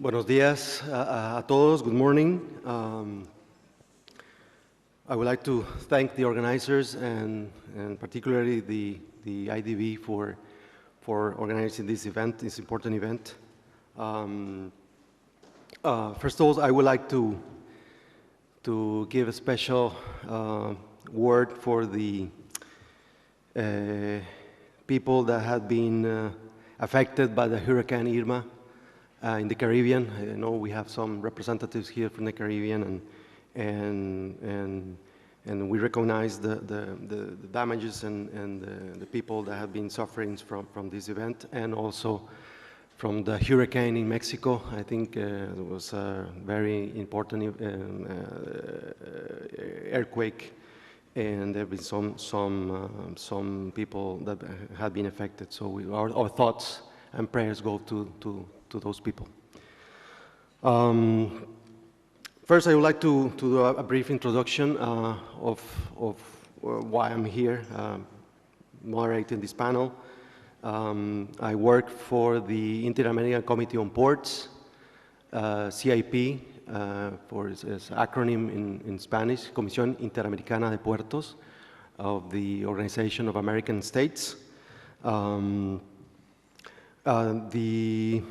Buenos días a todos. Good morning. I would like to thank the organizers and particularly the IDB for organizing this event, this important event. First of all, I would like to give a special word for the people that have been affected by the Hurricane Irma in the Caribbean. I know we have some representatives here from the Caribbean, and we recognize the damages and the people that have been suffering from this event, and also from the hurricane in Mexico. I think it was a very important earthquake, and there have been some people that have been affected. So our thoughts and prayers go to those people. First, I would like to do a brief introduction of why I'm here moderating this panel. I work for the Inter-American Committee on Ports, CIP, for its acronym in Spanish, Comisión Interamericana de Puertos, of the Organization of American States. The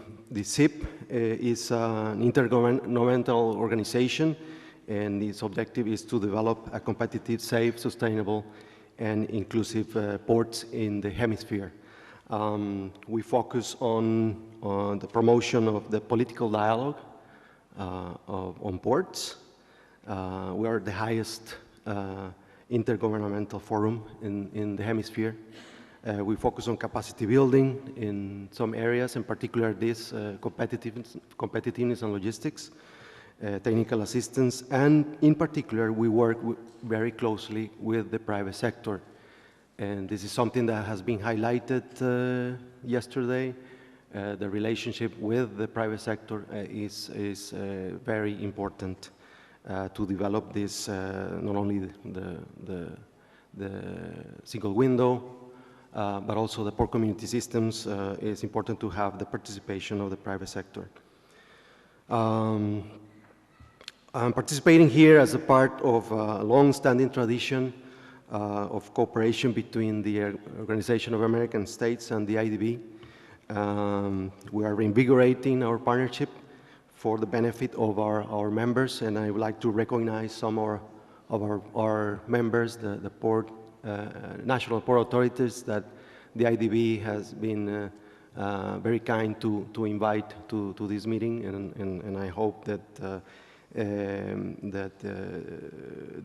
CIP is an intergovernmental organization, and its objective is to develop a competitive, safe, sustainable, and inclusive ports in the hemisphere. We focus on the promotion of the political dialogue on ports. We are the highest intergovernmental forum in the hemisphere. We focus on capacity building in some areas, in particular this competitiveness and logistics, technical assistance, and in particular we work very closely with the private sector. And this is something that has been highlighted yesterday. The relationship with the private sector is very important to develop this, not only the single window, but also the port community systems. It's important to have the participation of the private sector. I'm participating here as a part of a long-standing tradition of cooperation between the Organization of American States and the IDB. We are reinvigorating our partnership for the benefit of our members, and I would like to recognize some of our members, the port national port authorities that the IDB has been very kind to invite to this meeting, and I hope that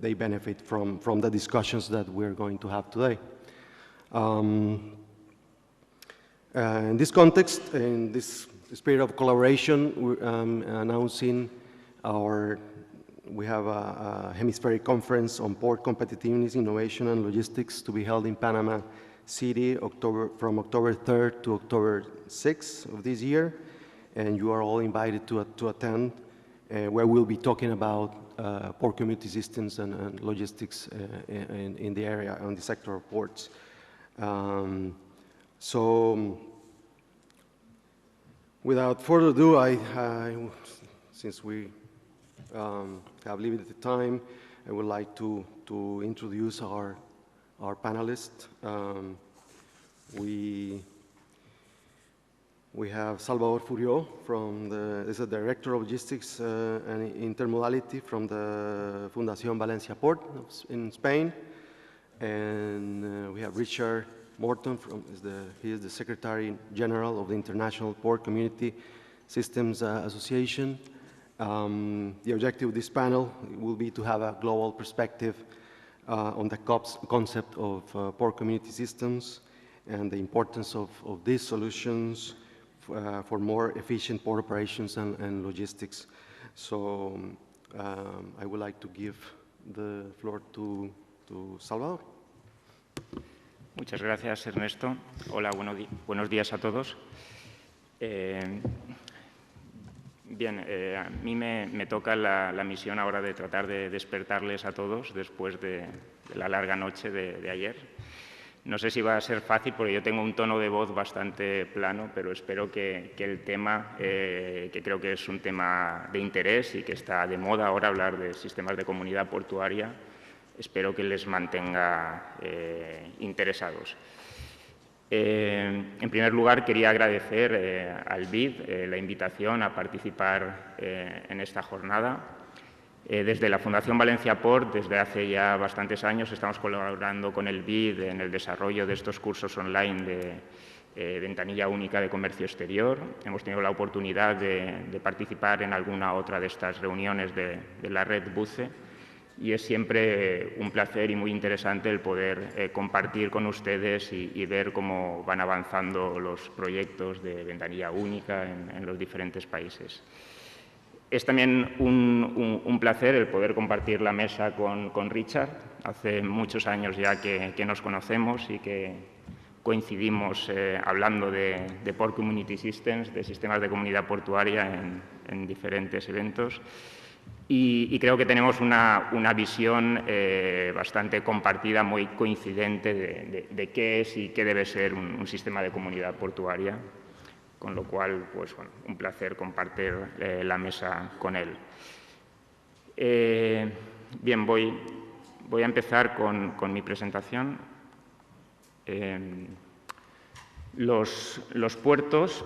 they benefit from the discussions that we're going to have today. In this context, in this spirit of collaboration, we're announcing we have a hemispheric conference on port competitiveness, innovation, and logistics to be held in Panama City from October 3rd to October 6th of this year. And you are all invited to attend, where we'll be talking about port community systems and logistics in the area, on the sector of ports. So without further ado, since we have limited time, I would like to introduce our panelists. We have Salvador Furió is the Director of Logistics and Intermodality from the Fundación Valencia Port in Spain. And we have Richard Morton, he is the Secretary General of the International Port Community Systems Association. The objective of this panel will be to have a global perspective on the concept of port community systems and the importance of these solutions for more efficient port operations and logistics. So I would like to give the floor to Salvador. Muchas gracias, Ernesto. Hola, buenos días a todos. Bien, a mí me toca la misión ahora de tratar de despertarles a todos después de la larga noche de ayer. No sé si va a ser fácil porque yo tengo un tono de voz bastante plano, pero espero que el tema, que creo que es un tema de interés y que está de moda ahora hablar de sistemas de comunidad portuaria, espero que les mantenga interesados. En primer lugar, quería agradecer al BID la invitación a participar en esta jornada. Desde la Fundación Valencia Port, desde hace ya bastantes años, estamos colaborando con el BID en el desarrollo de estos cursos online de ventanilla única de comercio exterior. Hemos tenido la oportunidad de participar en alguna otra de estas reuniones de la red BUCE y es siempre un placer y muy interesante el poder compartir con ustedes y ver cómo van avanzando los proyectos de ventanilla única en los diferentes países. Es también un placer el poder compartir la mesa con Richard. Hace muchos años ya que nos conocemos y que coincidimos hablando de Port Community Systems, de sistemas de comunidad portuaria en diferentes eventos. Y creo que tenemos una visión bastante compartida, muy coincidente de qué es y qué debe ser un sistema de comunidad portuaria. Con lo cual, pues, bueno, un placer compartir la mesa con él. Bien, voy a empezar con mi presentación. Los puertos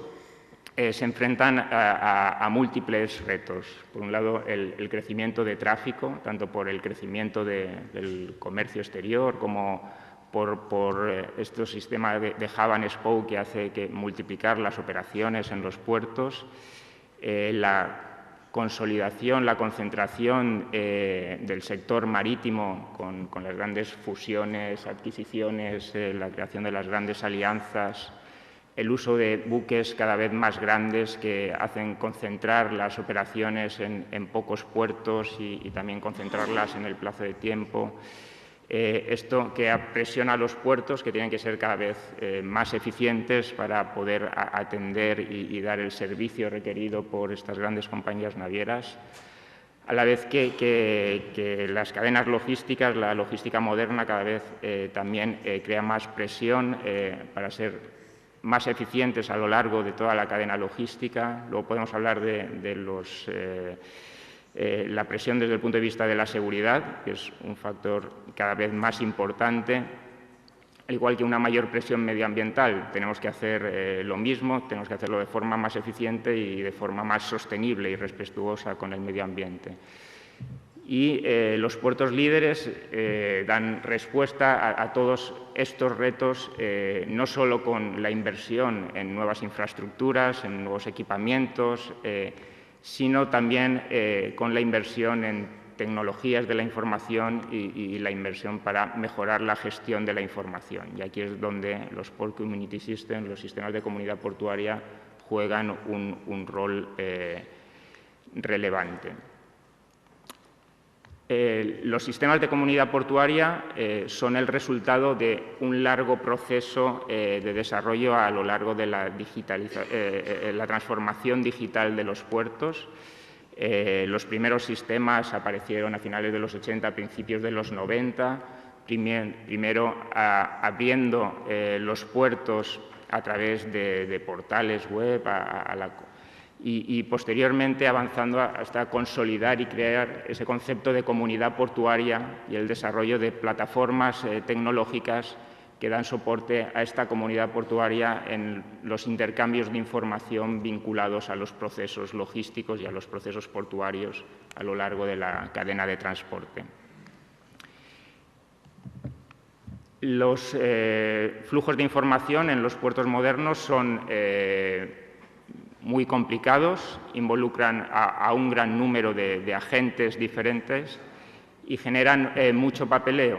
se enfrentan a múltiples retos. Por un lado, el crecimiento de tráfico, tanto por el crecimiento del comercio exterior como por estos sistemas de hub and spoke que hace que multiplicar las operaciones en los puertos, la consolidación, la concentración del sector marítimo con las grandes fusiones, adquisiciones, la creación de las grandes alianzas, el uso de buques cada vez más grandes que hacen concentrar las operaciones en pocos puertos y también concentrarlas en el plazo de tiempo. Esto que presiona a los puertos, que tienen que ser cada vez más eficientes para poder atender y dar el servicio requerido por estas grandes compañías navieras, a la vez que las cadenas logísticas, la logística moderna cada vez también crea más presión para ser más eficientes a lo largo de toda la cadena logística. Luego podemos hablar de la presión desde el punto de vista de la seguridad, que es un factor cada vez más importante, al igual que una mayor presión medioambiental. Tenemos que hacer lo mismo, tenemos que hacerlo de forma más eficiente y de forma más sostenible y respetuosa con el medio ambiente. Y los puertos líderes dan respuesta a todos estos retos, no solo con la inversión en nuevas infraestructuras, en nuevos equipamientos, sino también con la inversión en tecnologías de la información y la inversión para mejorar la gestión de la información. Y aquí es donde los Port Community Systems, los sistemas de comunidad portuaria, juegan un rol relevante. Los sistemas de comunidad portuaria son el resultado de un largo proceso de desarrollo a lo largo de la transformación digital de los puertos. Los primeros sistemas aparecieron a finales de los 80, principios de los 90, primero abriendo los puertos a través de portales web y posteriormente avanzando hasta consolidar y crear ese concepto de comunidad portuaria y el desarrollo de plataformas tecnológicas que dan soporte a esta comunidad portuaria en los intercambios de información vinculados a los procesos logísticos y a los procesos portuarios a lo largo de la cadena de transporte. Los flujos de información en los puertos modernos son muy complicados, involucran a un gran número de agentes diferentes y generan mucho papeleo.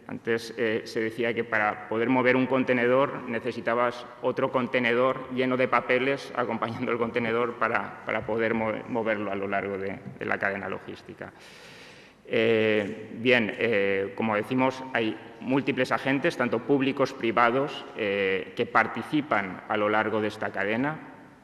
Antes se decía que para poder mover un contenedor necesitabas otro contenedor lleno de papeles acompañando el contenedor para poder moverlo a lo largo de la cadena logística. Como decimos, hay múltiples agentes, tanto públicos, privados, que participan a lo largo de esta cadena.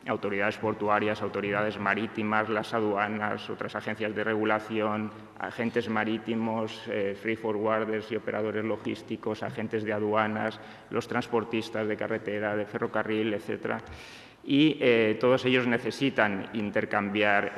autoridades portuarias, autoridades marítimas, las aduanas, otras agencias de regulación, agentes marítimos, freight forwarders y operadores logísticos, agentes de aduanas, los transportistas de carretera, de ferrocarril, etcétera. Y todos ellos necesitan intercambiar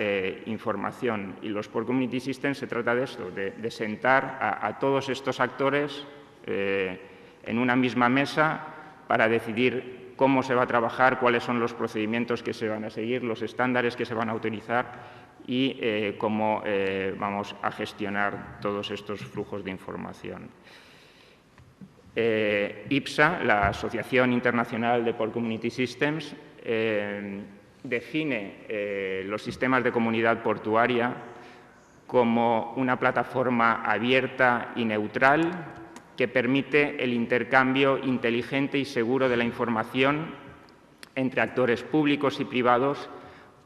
información. Y los Port Community Systems se trata de esto, de sentar a todos estos actores en una misma mesa para decidir cómo se va a trabajar, cuáles son los procedimientos que se van a seguir, los estándares que se van a utilizar y cómo vamos a gestionar todos estos flujos de información. IPSA, la Asociación Internacional de Port Community Systems, define los sistemas de comunidad portuaria como una plataforma abierta y neutral que permite el intercambio inteligente y seguro de la información entre actores públicos y privados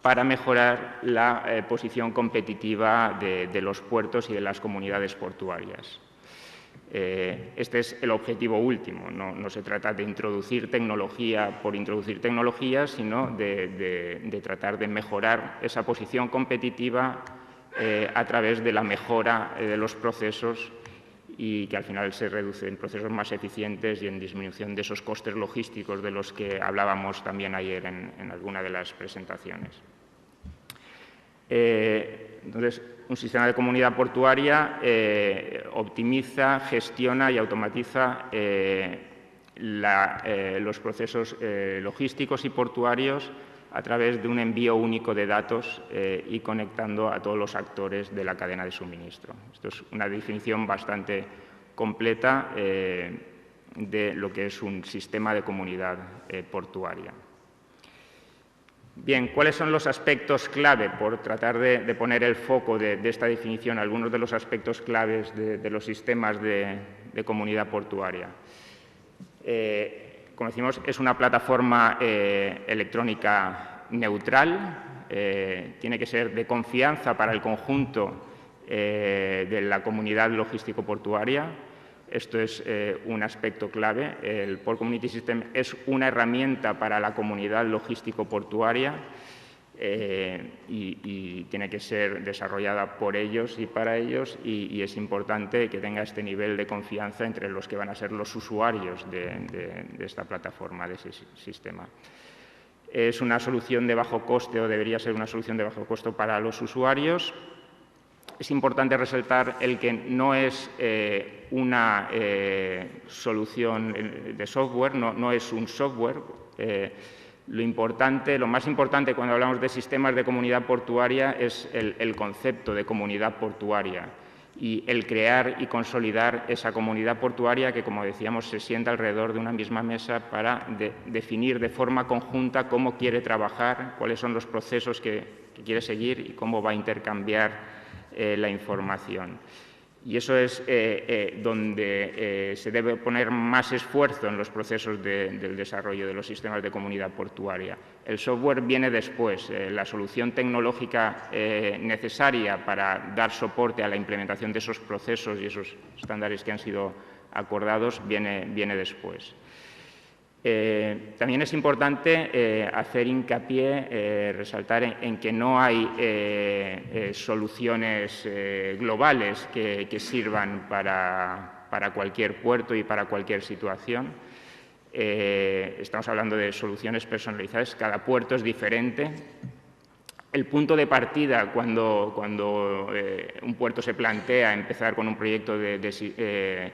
para mejorar la posición competitiva de los puertos y de las comunidades portuarias. Este es el objetivo último. No se trata de introducir tecnología por introducir tecnología, sino de tratar de mejorar esa posición competitiva a través de la mejora de los procesos y que al final se reduce en procesos más eficientes y en disminución de esos costes logísticos de los que hablábamos también ayer en alguna de las presentaciones. Entonces, un sistema de comunidad portuaria optimiza, gestiona y automatiza los procesos logísticos y portuarios a través de un envío único de datos y conectando a todos los actores de la cadena de suministro. Esto es una definición bastante completa de lo que es un sistema de comunidad portuaria. Bien, ¿cuáles son los aspectos clave? Por tratar de poner el foco de esta definición, algunos de los aspectos claves de los sistemas de comunidad portuaria. Como decimos, es una plataforma electrónica neutral, tiene que ser de confianza para el conjunto de la comunidad logístico-portuaria. Esto es un aspecto clave. El Port Community System es una herramienta para la comunidad logístico-portuaria y tiene que ser desarrollada por ellos y para ellos y es importante que tenga este nivel de confianza entre los que van a ser los usuarios de esta plataforma, de ese sistema. Es una solución de bajo coste o debería ser una solución de bajo costo para los usuarios. Es importante resaltar el que no es una solución de software, no es un software. Lo más importante cuando hablamos de sistemas de comunidad portuaria es el concepto de comunidad portuaria y el crear y consolidar esa comunidad portuaria que, como decíamos, se sienta alrededor de una misma mesa para definir de forma conjunta cómo quiere trabajar, cuáles son los procesos que quiere seguir y cómo va a intercambiar la información. Y eso es donde se debe poner más esfuerzo en los procesos del desarrollo de los sistemas de comunidad portuaria. El software viene después. La solución tecnológica necesaria para dar soporte a la implementación de esos procesos y esos estándares que han sido acordados viene después. También es importante hacer hincapié, resaltar en que no hay soluciones globales que sirvan para cualquier puerto y para cualquier situación. Estamos hablando de soluciones personalizadas, cada puerto es diferente. El punto de partida cuando un puerto se plantea empezar con un proyecto de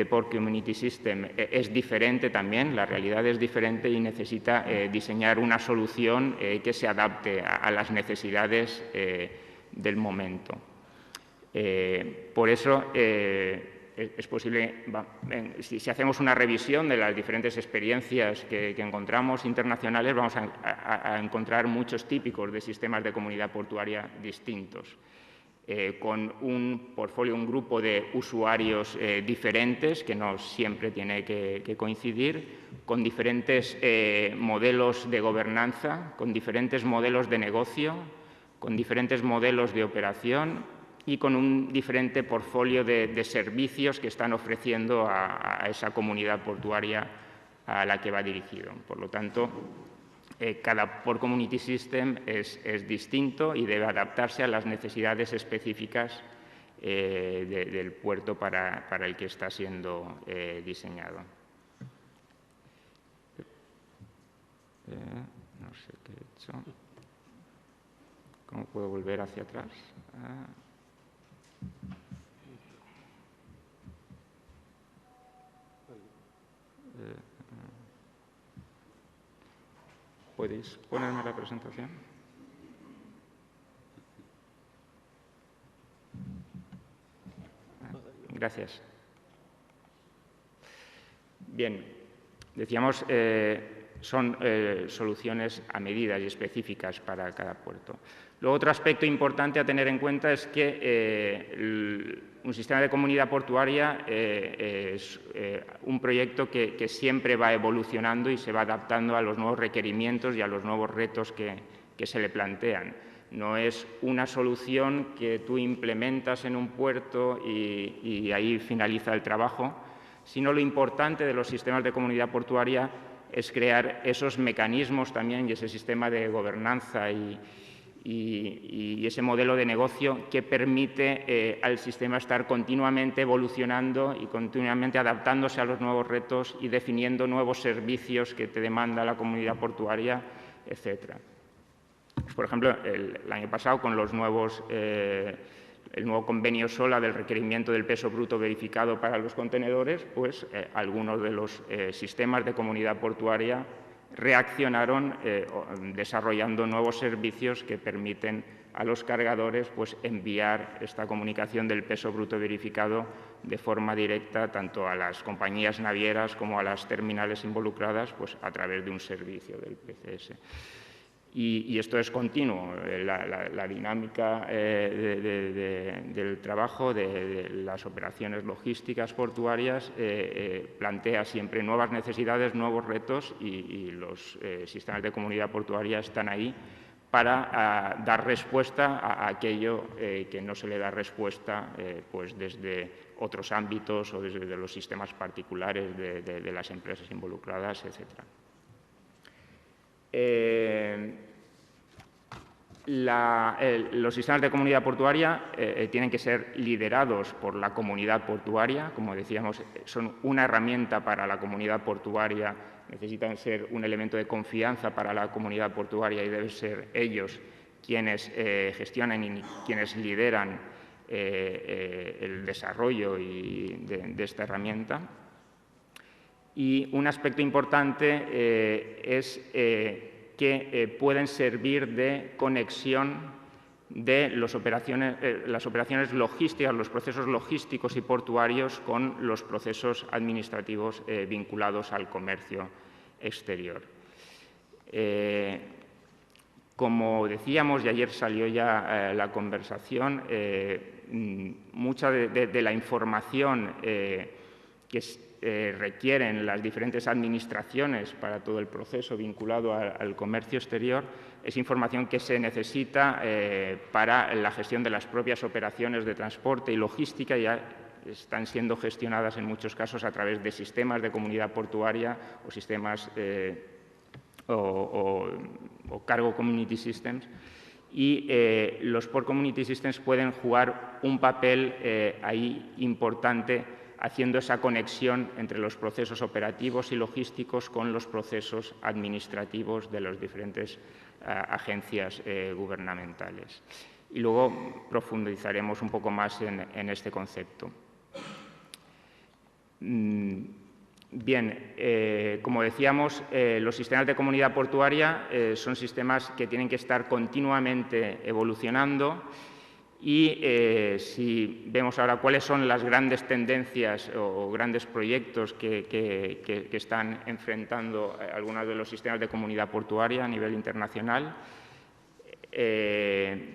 Port Community System es diferente también, la realidad es diferente y necesita diseñar una solución que se adapte a las necesidades del momento. Por eso es posible, si hacemos una revisión de las diferentes experiencias que encontramos internacionales, vamos a encontrar muchos típicos de sistemas de comunidad portuaria distintos. Con un portfolio, un grupo de usuarios diferentes, que no siempre tiene que coincidir, con diferentes modelos de gobernanza, con diferentes modelos de negocio, con diferentes modelos de operación y con un diferente portfolio de servicios que están ofreciendo a esa comunidad portuaria a la que va dirigido. Por lo tanto, cada Port Community System es distinto y debe adaptarse a las necesidades específicas del puerto para el que está siendo diseñado. No sé qué he hecho. ¿Cómo puedo volver hacia atrás? ¿Podéis ponerme la presentación? Gracias. Bien, decíamos, son soluciones a medida y específicas para cada puerto. Luego, otro aspecto importante a tener en cuenta es que un sistema de comunidad portuaria es un proyecto que siempre va evolucionando y se va adaptando a los nuevos requerimientos y a los nuevos retos que se le plantean. No es una solución que tú implementas en un puerto y ahí finaliza el trabajo, sino lo importante de los sistemas de comunidad portuaria es crear esos mecanismos también y ese sistema de gobernanza y ese modelo de negocio que permite al sistema estar continuamente evolucionando y continuamente adaptándose a los nuevos retos y definiendo nuevos servicios que te demanda la comunidad portuaria, etc. Por ejemplo, el año pasado, con los nuevos, el nuevo convenio SOLA del requerimiento del peso bruto verificado para los contenedores, pues algunos de los sistemas de comunidad portuaria reaccionaron desarrollando nuevos servicios que permiten a los cargadores pues, enviar esta comunicación del peso bruto verificado de forma directa tanto a las compañías navieras como a las terminales involucradas pues, a través de un servicio del PCS. Y esto es continuo, la dinámica del trabajo, de las operaciones logísticas portuarias, plantea siempre nuevas necesidades, nuevos retos y los sistemas de comunidad portuaria están ahí para dar respuesta a aquello que no se le da respuesta pues desde otros ámbitos o desde los sistemas particulares de las empresas involucradas, etc. Los sistemas de comunidad portuaria tienen que ser liderados por la comunidad portuaria. Como decíamos, son una herramienta para la comunidad portuaria, necesitan ser un elemento de confianza para la comunidad portuaria y deben ser ellos quienes gestionan y quienes lideran el desarrollo de esta herramienta. Y un aspecto importante es que pueden servir de conexión de las operaciones logísticas, los procesos logísticos y portuarios con los procesos administrativos vinculados al comercio exterior. Como decíamos, y ayer salió ya la conversación, mucha de la información que requieren las diferentes administraciones para todo el proceso vinculado al comercio exterior es información que se necesita para la gestión de las propias operaciones de transporte y logística. Ya están siendo gestionadas en muchos casos a través de sistemas de comunidad portuaria o sistemas o cargo community systems. Y los Port Community Systems pueden jugar un papel ahí importante haciendo esa conexión entre los procesos operativos y logísticos con los procesos administrativos de las diferentes agencias gubernamentales. Y luego profundizaremos un poco más en este concepto. Bien, como decíamos, los sistemas de comunidad portuaria son sistemas que tienen que estar continuamente evolucionando. Y si vemos ahora cuáles son las grandes tendencias o grandes proyectos que están enfrentando algunos de los sistemas de comunidad portuaria a nivel internacional,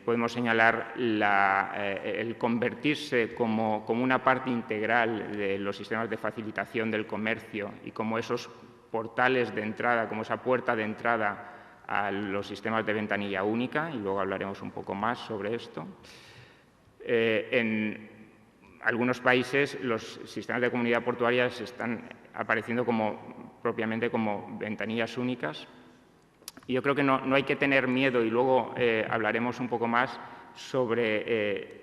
podemos señalar el convertirse como una parte integral de los sistemas de facilitación del comercio y como esos portales de entrada, como esa puerta de entrada a los sistemas de ventanilla única, y luego hablaremos un poco más sobre esto. En algunos países los sistemas de comunidad portuaria están apareciendo propiamente como ventanillas únicas Y yo creo que no hay que tener miedo, y luego hablaremos un poco más sobre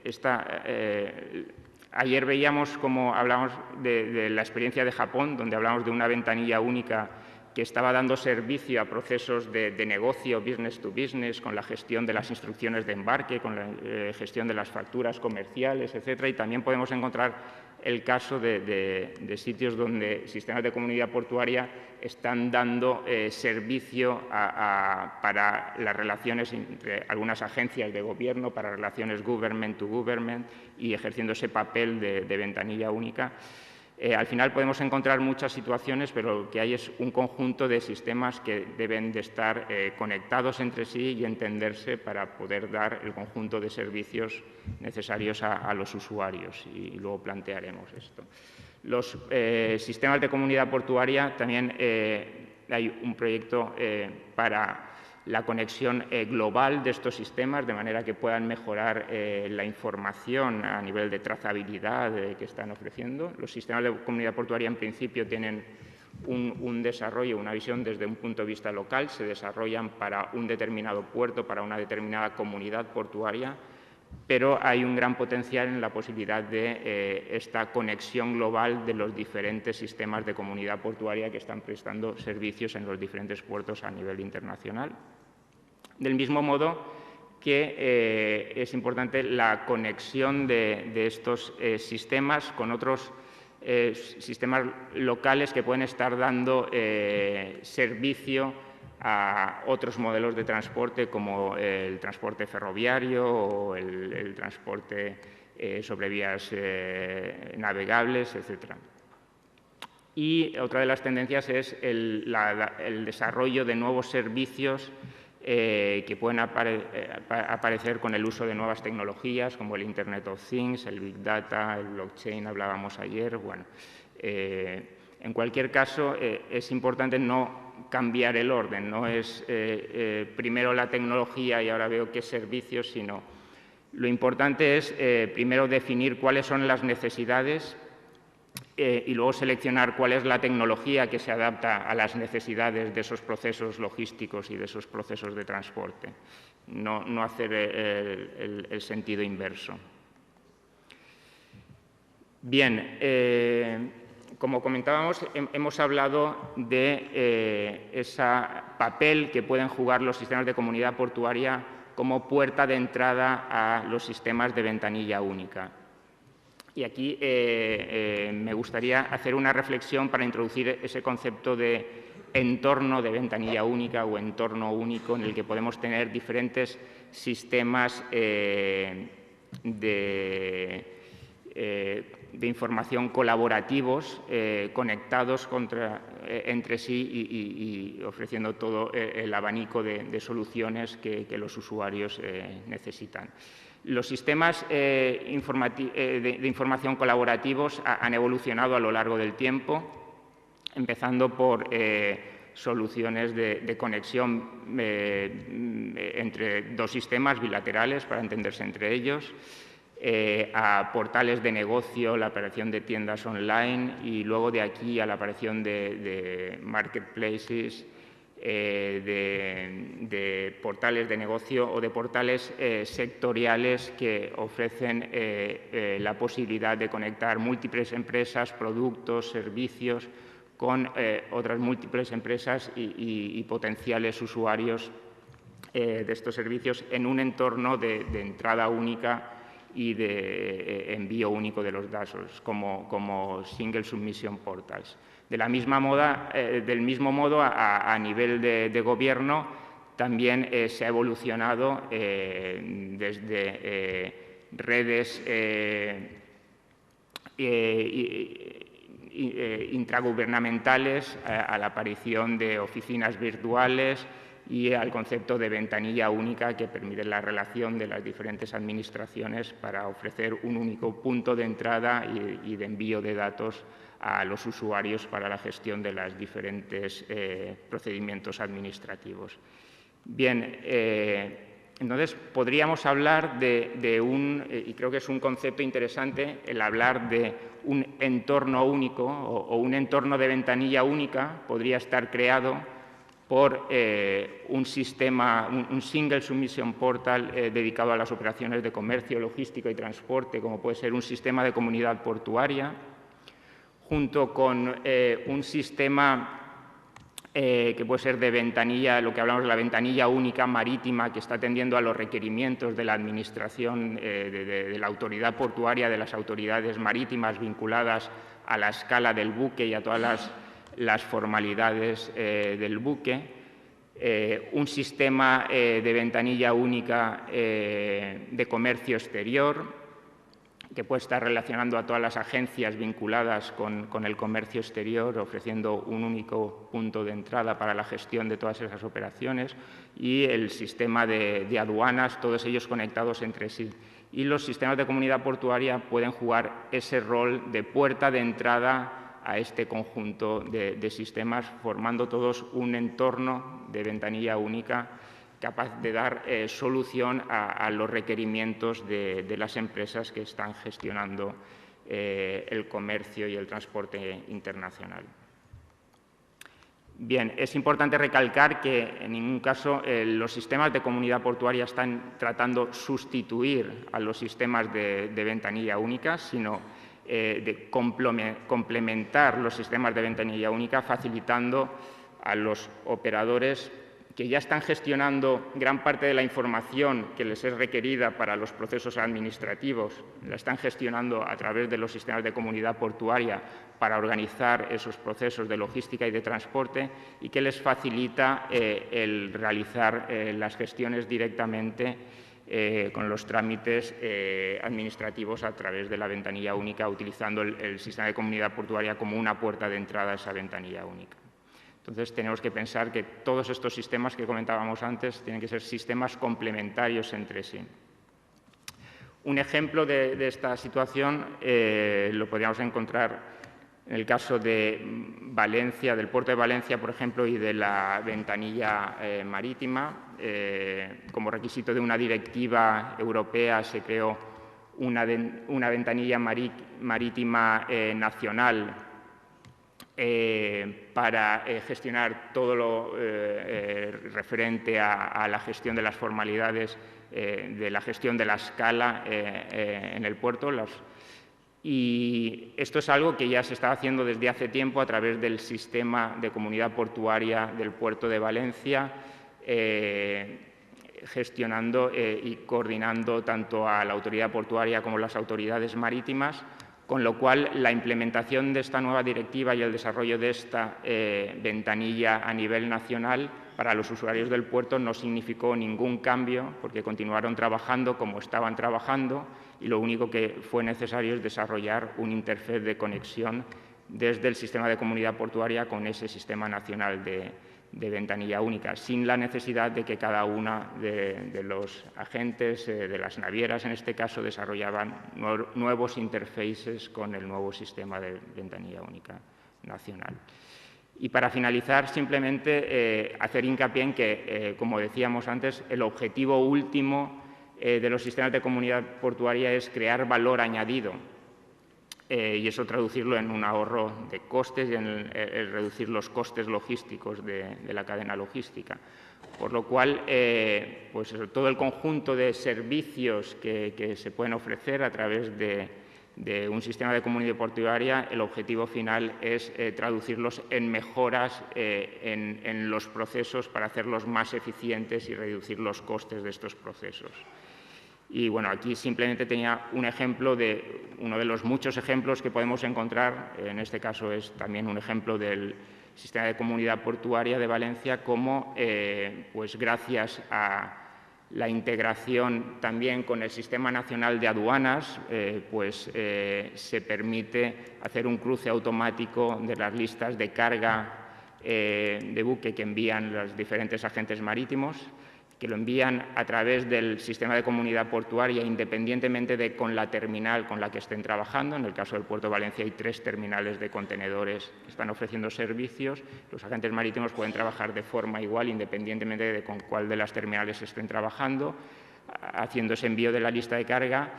ayer veíamos cómo hablamos de la experiencia de Japón, donde hablamos de una ventanilla única que estaba dando servicio a procesos de negocio, business to business, con la gestión de las instrucciones de embarque, con la gestión de las facturas comerciales, etcétera. Y también podemos encontrar el caso de sitios donde sistemas de comunidad portuaria están dando servicio para las relaciones entre algunas agencias de gobierno, para relaciones government to government, y ejerciendo ese papel de ventanilla única. Al final podemos encontrar muchas situaciones, pero lo que hay es un conjunto de sistemas que deben de estar conectados entre sí y entenderse para poder dar el conjunto de servicios necesarios a los usuarios, y luego plantearemos esto. Los sistemas de comunidad portuaria, también hay un proyecto para la conexión global de estos sistemas, de manera que puedan mejorar la información a nivel de trazabilidad que están ofreciendo. Los sistemas de comunidad portuaria, en principio, tienen un desarrollo, una visión desde un punto de vista local, se desarrollan para un determinado puerto, para una determinada comunidad portuaria, pero hay un gran potencial en la posibilidad de esta conexión global de los diferentes sistemas de comunidad portuaria que están prestando servicios en los diferentes puertos a nivel internacional. Del mismo modo que es importante la conexión de estos sistemas con otros sistemas locales que pueden estar dando servicio a otros modelos de transporte, como el transporte ferroviario o el transporte sobre vías navegables, etc. Y otra de las tendencias es el desarrollo de nuevos servicios que pueden aparecer con el uso de nuevas tecnologías, como el Internet of Things, el Big Data, el blockchain, hablábamos ayer. Bueno, en cualquier caso, es importante no cambiar el orden, no es primero la tecnología y ahora veo qué servicios, sino lo importante es primero definir cuáles son las necesidades y luego seleccionar cuál es la tecnología que se adapta a las necesidades de esos procesos logísticos y de esos procesos de transporte, no hacer el sentido inverso. Bien, como comentábamos, hemos hablado de ese papel que pueden jugar los sistemas de comunidad portuaria como puerta de entrada a los sistemas de ventanilla única. Y aquí me gustaría hacer una reflexión para introducir ese concepto de entorno de ventanilla única o entorno único, en el que podemos tener diferentes sistemas de información colaborativos, conectados entre sí y ofreciendo todo el abanico de soluciones que los usuarios necesitan. Los sistemas de información colaborativos han evolucionado a lo largo del tiempo, empezando por soluciones de conexión entre dos sistemas bilaterales para entenderse entre ellos, a portales de negocio, la aparición de tiendas online, y luego de aquí a la aparición de marketplaces, de portales de negocio o de portales sectoriales que ofrecen la posibilidad de conectar múltiples empresas, productos, servicios con otras múltiples empresas y potenciales usuarios de estos servicios en un entorno de entrada única y de envío único de los datos, como Single Submission Portals. Del mismo modo, a nivel de gobierno, también se ha evolucionado desde redes intragubernamentales a la aparición de oficinas virtuales y al concepto de ventanilla única, que permite la relación de las diferentes administraciones para ofrecer un único punto de entrada y de envío de datos a los usuarios para la gestión de los diferentes procedimientos administrativos. Bien, entonces podríamos hablar y creo que es un concepto interesante, el hablar de un entorno único o un entorno de ventanilla única podría estar creado por un sistema, un Single Submission Portal dedicado a las operaciones de comercio, logística y transporte, como puede ser un sistema de comunidad portuaria, junto con un sistema que puede ser de ventanilla, lo que hablamos de la ventanilla única marítima, que está atendiendo a los requerimientos de la administración, de la autoridad portuaria, de las autoridades marítimas vinculadas a la escala del buque y a todas las formalidades del buque. Un sistema de ventanilla única de comercio exterior, que puede estar relacionando a todas las agencias vinculadas con el comercio exterior, ofreciendo un único punto de entrada para la gestión de todas esas operaciones, y el sistema de aduanas, todos ellos conectados entre sí. Y los sistemas de comunidad portuaria pueden jugar ese rol de puerta de entrada a este conjunto de sistemas, formando todos un entorno de ventanilla única capaz de dar solución a los requerimientos de las empresas que están gestionando el comercio y el transporte internacional. Bien, es importante recalcar que en ningún caso los sistemas de comunidad portuaria están tratando de sustituir a los sistemas de ventanilla única, sino de complementar los sistemas de ventanilla única, facilitando a los operadores que ya están gestionando gran parte de la información que les es requerida para los procesos administrativos, la están gestionando a través de los sistemas de comunidad portuaria para organizar esos procesos de logística y de transporte, y que les facilita el realizar las gestiones directamente con los trámites administrativos a través de la ventanilla única, utilizando el sistema de comunidad portuaria como una puerta de entrada a esa ventanilla única. Entonces, tenemos que pensar que todos estos sistemas que comentábamos antes tienen que ser sistemas complementarios entre sí. Un ejemplo de esta situación lo podríamos encontrar en el caso de Valencia, del puerto de Valencia, por ejemplo, y de la ventanilla marítima. Como requisito de una directiva europea se creó una ventanilla marítima nacional para gestionar todo lo referente a la gestión de las formalidades de la gestión de la escala en el puerto. Y esto es algo que ya se estaba haciendo desde hace tiempo a través del sistema de comunidad portuaria del puerto de Valencia, gestionando y coordinando tanto a la autoridad portuaria como las autoridades marítimas, con lo cual la implementación de esta nueva directiva y el desarrollo de esta ventanilla a nivel nacional para los usuarios del puerto no significó ningún cambio, porque continuaron trabajando como estaban trabajando, y lo único que fue necesario es desarrollar un interfaz de conexión desde el sistema de comunidad portuaria con ese sistema nacional de ventanilla única, sin la necesidad de que cada una de los agentes, de las navieras en este caso, desarrollaban nuevos interfaces con el nuevo sistema de ventanilla única nacional. Y para finalizar, simplemente hacer hincapié en que, como decíamos antes, el objetivo último de los sistemas de comunidad portuaria es crear valor añadido, y eso traducirlo en un ahorro de costes y en el reducir los costes logísticos de la cadena logística. Por lo cual, pues todo el conjunto de servicios que se pueden ofrecer a través de un sistema de comunidad portuaria, el objetivo final es traducirlos en mejoras en los procesos para hacerlos más eficientes y reducir los costes de estos procesos. Y bueno, aquí simplemente tenía un ejemplo de uno de los muchos ejemplos que podemos encontrar. En este caso es también un ejemplo del sistema de comunidad portuaria de Valencia, como pues gracias a la integración también con el Sistema Nacional de Aduanas, se permite hacer un cruce automático de las listas de carga de buque que envían los diferentes agentes marítimos, que lo envían a través del sistema de comunidad portuaria independientemente de con la terminal con la que estén trabajando. En el caso del puerto de Valencia hay 3 terminales de contenedores que están ofreciendo servicios. Los agentes marítimos pueden trabajar de forma igual independientemente de con cuál de las terminales estén trabajando, haciendo ese envío de la lista de carga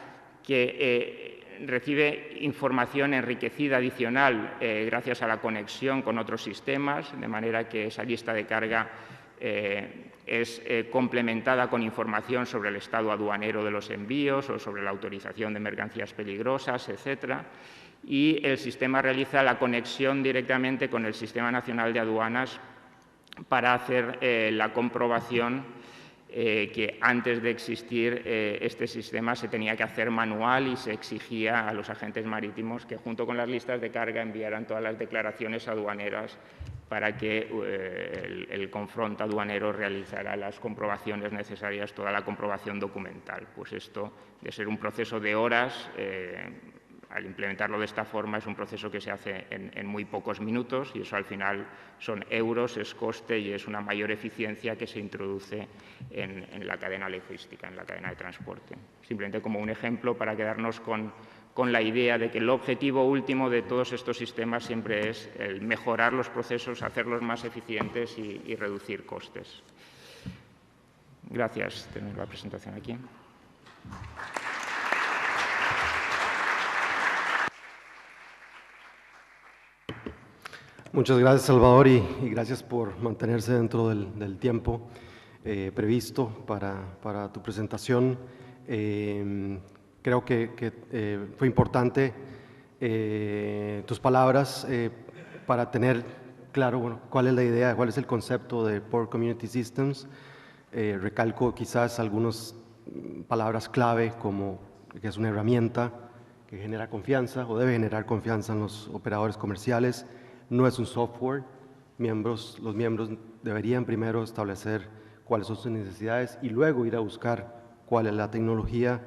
que recibe información enriquecida adicional gracias a la conexión con otros sistemas, de manera que esa lista de carga es complementada con información sobre el estado aduanero de los envíos o sobre la autorización de mercancías peligrosas, etc. Y el sistema realiza la conexión directamente con el Sistema Nacional de Aduanas para hacer la comprobación que antes de existir este sistema se tenía que hacer manual y se exigía a los agentes marítimos que junto con las listas de carga enviaran todas las declaraciones aduaneras para que el confronto aduanero realizara las comprobaciones necesarias, toda la comprobación documental. Pues esto, de ser un proceso de horas, al implementarlo de esta forma, es un proceso que se hace en muy pocos minutos y eso al final son euros, es coste y es una mayor eficiencia que se introduce en la cadena logística, en la cadena de transporte. Simplemente como un ejemplo para quedarnos con la idea de que el objetivo último de todos estos sistemas siempre es el mejorar los procesos, hacerlos más eficientes y reducir costes. Gracias. Tenemos la presentación aquí. Muchas gracias, Salvador, y gracias por mantenerse dentro del tiempo previsto para tu presentación. Creo que fue importante tus palabras para tener claro, bueno, cuál es la idea, cuál es el concepto de Port Community Systems. Recalco quizás algunas palabras clave como que es una herramienta que genera confianza o debe generar confianza en los operadores comerciales. No es un software. Los miembros deberían primero establecer cuáles son sus necesidades y luego ir a buscar cuál es la tecnología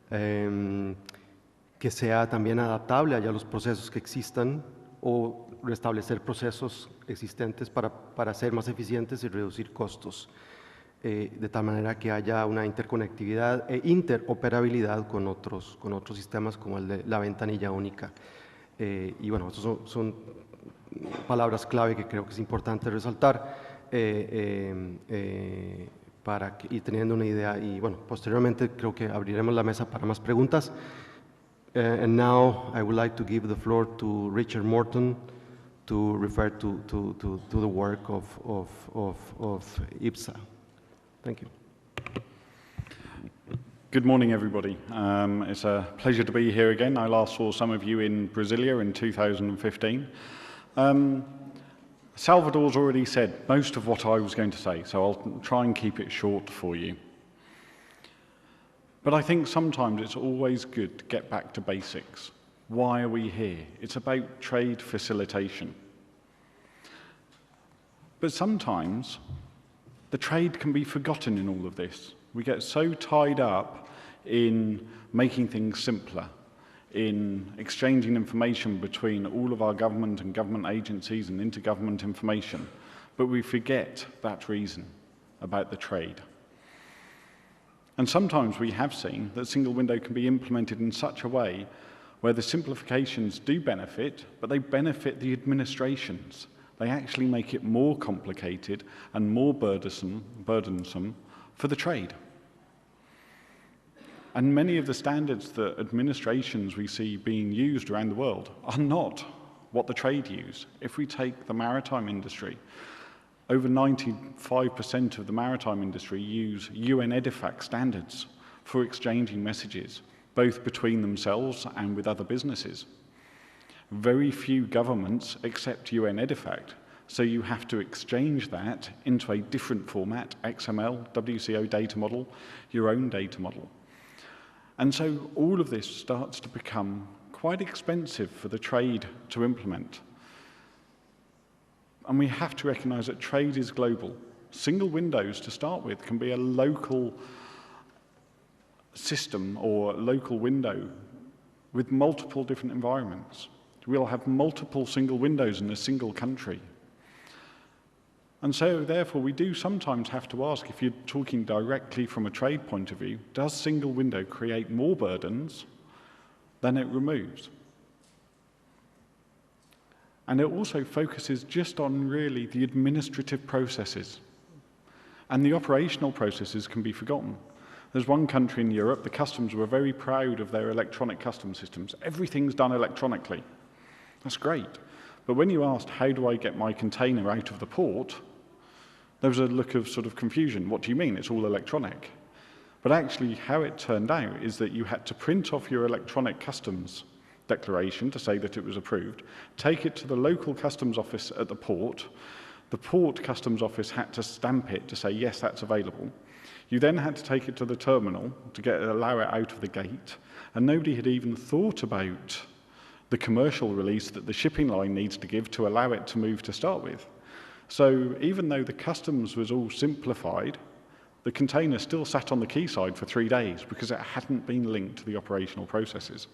que sea también adaptable a los procesos que existan o restablecer procesos existentes para ser más eficientes y reducir costos, de tal manera que haya una interconectividad e interoperabilidad con otros sistemas como el de la ventanilla única. Y bueno, estos son palabras clave que creo que es importante resaltar para ir teniendo una idea. Y bueno, posteriormente creo que abriremos la mesa para más preguntas. And now I would like to give the floor to Richard Morton to refer to the work of IPSA. Thank you. Good morning, everybody. It's a pleasure to be here again. I last saw some of you in Brasilia in 2015. Salvador's already said most of what I was going to say, so I'll try and keep it short for you. But I think sometimes it's always good to get back to basics. Why are we here? It's about trade facilitation. But sometimes the trade can be forgotten in all of this. We get so tied up in making things simpler, in exchanging information between all of our government and government agencies and intergovernment information, but we forget that reason about the trade. And sometimes we have seen that single window can be implemented in such a way where the simplifications do benefit, but they benefit the administrations. They actually make it more complicated and more burdensome for the trade. And many of the standards that administrations we see being used around the world are not what the trade use. If we take the maritime industry, over 95% of the maritime industry use UN EDIFAC standards for exchanging messages, both between themselves and with other businesses. Very few governments accept UN EDIFAC, so you have to exchange that into a different format, XML, WCO data model, your own data model. And so all of this starts to become quite expensive for the trade to implement. And we have to recognize that trade is global. Single windows, to start with, can be a local system or local window with multiple different environments. We'll have multiple single windows in a single country. And so, therefore, we do sometimes have to ask, if you're talking directly from a trade point of view, does single window create more burdens than it removes? And it also focuses just on really the administrative processes. And the operational processes can be forgotten. There's one country in Europe, the customs were very proud of their electronic customs systems. Everything's done electronically. That's great. But when you asked, how do I get my container out of the port, there was a look of sort of confusion. What do you mean? It's all electronic. But actually, how it turned out is that you had to print off your electronic customs declaration to say that it was approved, take it to the local customs office at the port customs office had to stamp it to say, yes, that's available. You then had to take it to the terminal to allow it out of the gate, and nobody had even thought about the commercial release that the shipping line needs to give to allow it to move to start with. So even though the customs was all simplified, the container still sat on the quayside for 3 days because it hadn't been linked to the operational processes.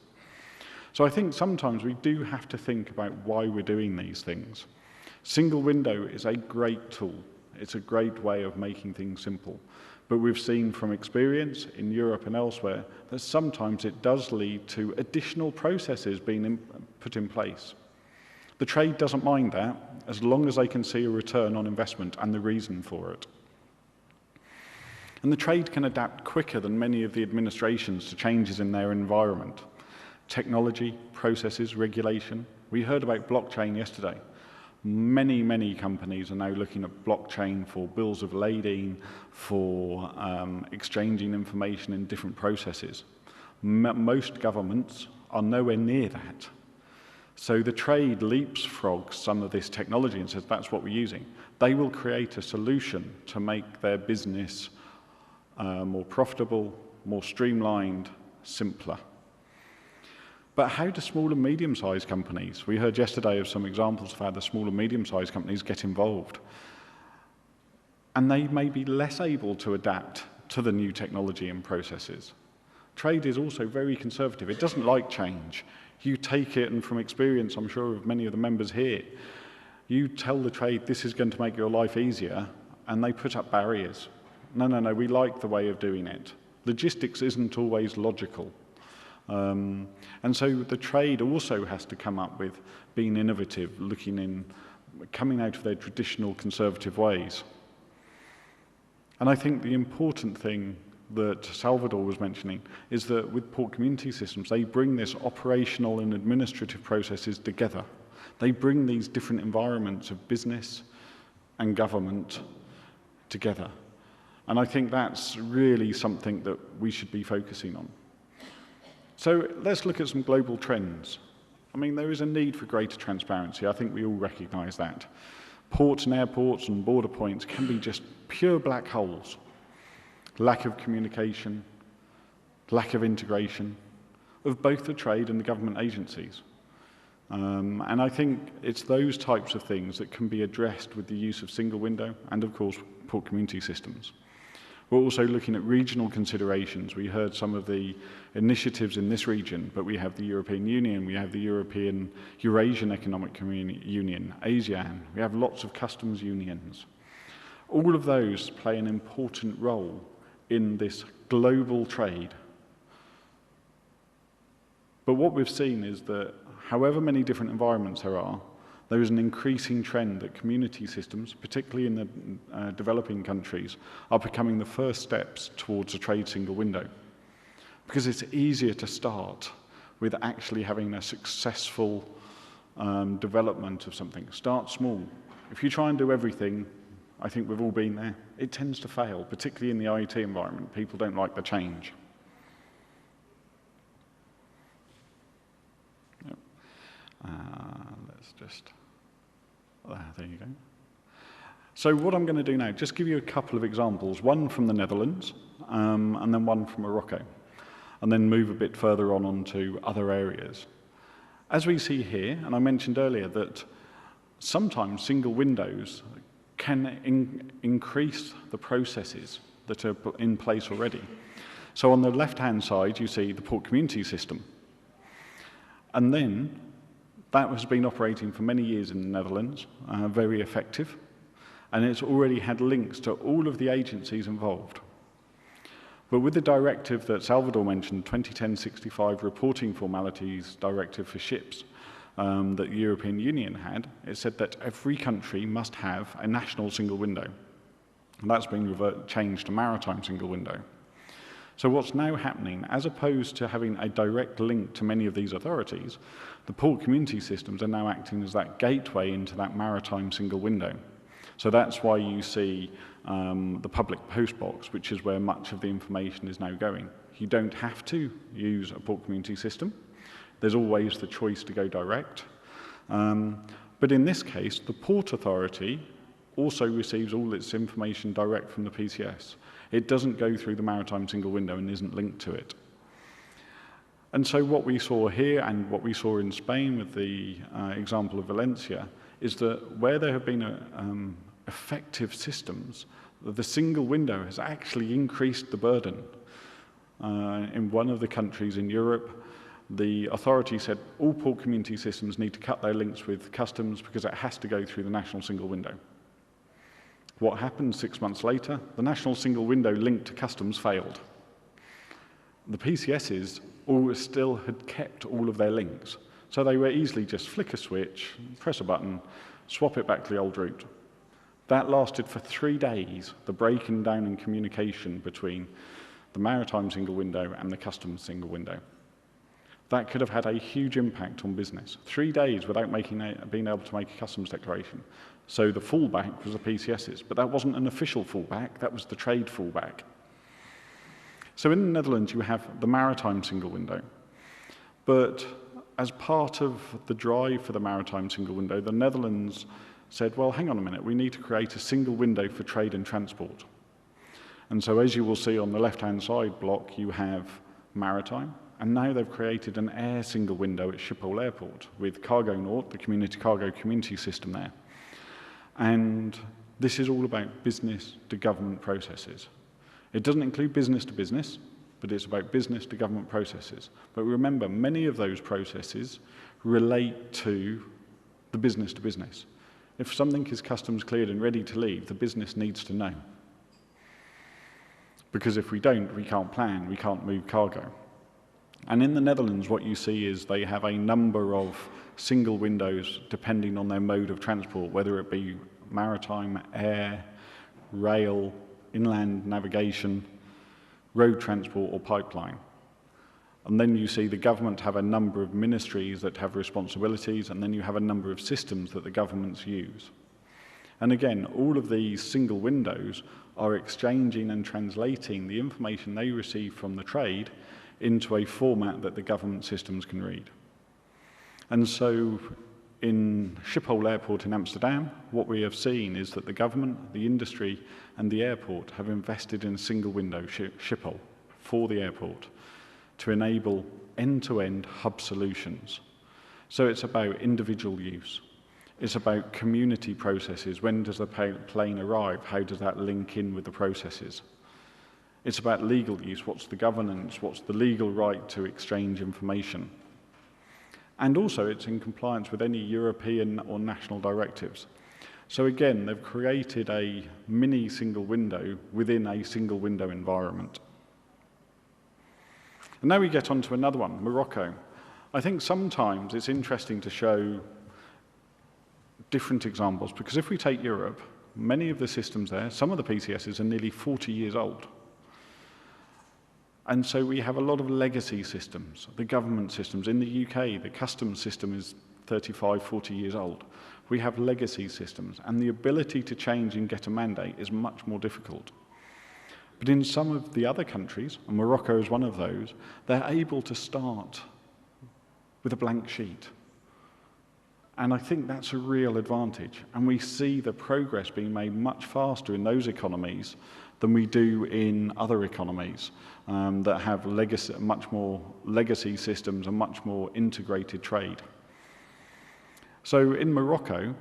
So I think sometimes we do have to think about why we're doing these things. Single window is a great tool. It's a great way of making things simple. But we've seen from experience in Europe and elsewhere that sometimes it does lead to additional processes being put in place. The trade doesn't mind that as long as they can see a return on investment and the reason for it. And the trade can adapt quicker than many of the administrations to changes in their environment. Technology, processes, regulation. We heard about blockchain yesterday. Many companies are now looking at blockchain for bills of lading, for exchanging information in different processes. Most governments are nowhere near that. So the trade leapfrogs some of this technology and says that's what we're using. They will create a solution to make their business more profitable, more streamlined, simpler. But how do small and medium-sized companies? We heard yesterday of some examples of how the small and medium-sized companies get involved. And they may be less able to adapt to the new technology and processes. Trade is also very conservative. It doesn't like change. You take it, and from experience, I'm sure of many of the members here, you tell the trade this is going to make your life easier, and they put up barriers. No, we like the way of doing it. Logistics isn't always logical. And so the trade also has to come up with being innovative, coming out of their traditional conservative ways. And I think the important thing that Salvador was mentioning is that with port community systems, they bring this operational and administrative processes together. They bring these different environments of business and government together. And I think that's really something that we should be focusing on. So let's look at some global trends. I mean, there is a need for greater transparency. I think we all recognise that. Ports and airports and border points can be just pure black holes. Lack of communication, lack of integration of both the trade and the government agencies. And I think it's those types of things that can be addressed with the use of single window and, of course, port community systems. We're also looking at regional considerations. We heard some of the initiatives in this region, but we have the European Union, we have the Eurasian Economic Union, ASEAN, we have lots of customs unions. All of those play an important role in this global trade. But what we've seen is that however many different environments there is an increasing trend that community systems, particularly in the developing countries, are becoming the first steps towards a trade single window. Because it's easier to start with actually having a successful development of something. Start small. If you try and do everything, I think we've all been there, it tends to fail, particularly in the IT environment. People don't like the change. Yep. Let's just... there you go. So what I'm going to do now, just give you a couple of examples, one from the Netherlands and then one from Morocco, and then move a bit further on to other areas. As we see here, and I mentioned earlier that sometimes single windows can increase the processes that are in place already. So on the left-hand side, you see the port community system. And then that has been operating for many years in the Netherlands, very effective, and it's already had links to all of the agencies involved. But with the directive that Salvador mentioned, 2010-65 reporting formalities directive for ships that the European Union had, it said that every country must have a national single window. And that's been changed to maritime single window. So what's now happening, as opposed to having a direct link to many of these authorities, the port community systems are now acting as that gateway into that maritime single window. So that's why you see the public postbox, which is where much of the information is now going. You don't have to use a port community system. There's always the choice to go direct. But in this case, the Port Authority also receives all its information direct from the PCS. It doesn't go through the maritime single window and isn't linked to it. And so what we saw here and what we saw in Spain with the example of Valencia is that where there have been effective systems, the single window has actually increased the burden. In one of the countries in Europe, the authority said all port community systems need to cut their links with customs because it has to go through the national single window. What happened 6 months later? The national single window link to customs failed. The PCSs still had kept all of their links, so they were easily just flick a switch, press a button, swap it back to the old route. That lasted for 3 days, the breaking down in communication between the maritime single window and the customs single window. That could have had a huge impact on business. 3 days without being able to make a customs declaration. So the fallback was the PCSs, but that wasn't an official fallback, that was the trade fallback. So in the Netherlands, you have the maritime single window. But as part of the drive for the maritime single window, the Netherlands said, well, hang on a minute, we need to create a single window for trade and transport. And so as you will see on the left-hand side block, you have maritime, and now they've created an air single window at Schiphol Airport with Cargonaut, the community cargo community system there. And this is all about business to government processes. It doesn't include business to business, but it's about business to government processes. But remember, many of those processes relate to the business to business. If something is customs cleared and ready to leave, the business needs to know. Because if we don't, we can't plan, we can't move cargo. And in the Netherlands, what you see is they have a number of single windows depending on their mode of transport, whether it be maritime, air, rail, inland navigation, road transport or pipeline. And then you see the government have a number of ministries that have responsibilities, and then you have a number of systems that the governments use. And again, all of these single windows are exchanging and translating the information they receive from the trade into a format that the government systems can read. And so in Schiphol Airport in Amsterdam, what we have seen is that the government, the industry, and the airport have invested in a single window, Schiphol, for the airport to enable end-to-end hub solutions. So it's about individual use. It's about community processes. When does the plane arrive? How does that link in with the processes? It's about legal use. What's the governance? What's the legal right to exchange information? And also, it's in compliance with any European or national directives. So again, they've created a mini single window within a single window environment. And now we get on to another one, Morocco. I think sometimes it's interesting to show different examples, because if we take Europe, many of the systems there, some of the PCSs are nearly 40 years old. And so we have a lot of legacy systems, the government systems. In the UK, the customs system is 35, 40 years old. We have legacy systems, and the ability to change and get a mandate is much more difficult. But in some of the other countries, and Morocco is one of those, they're able to start with a blank sheet. And I think that's a real advantage. And we see the progress being made much faster in those economies than we do in other economies that have much more legacy systems and much more integrated trade. So in Morocco,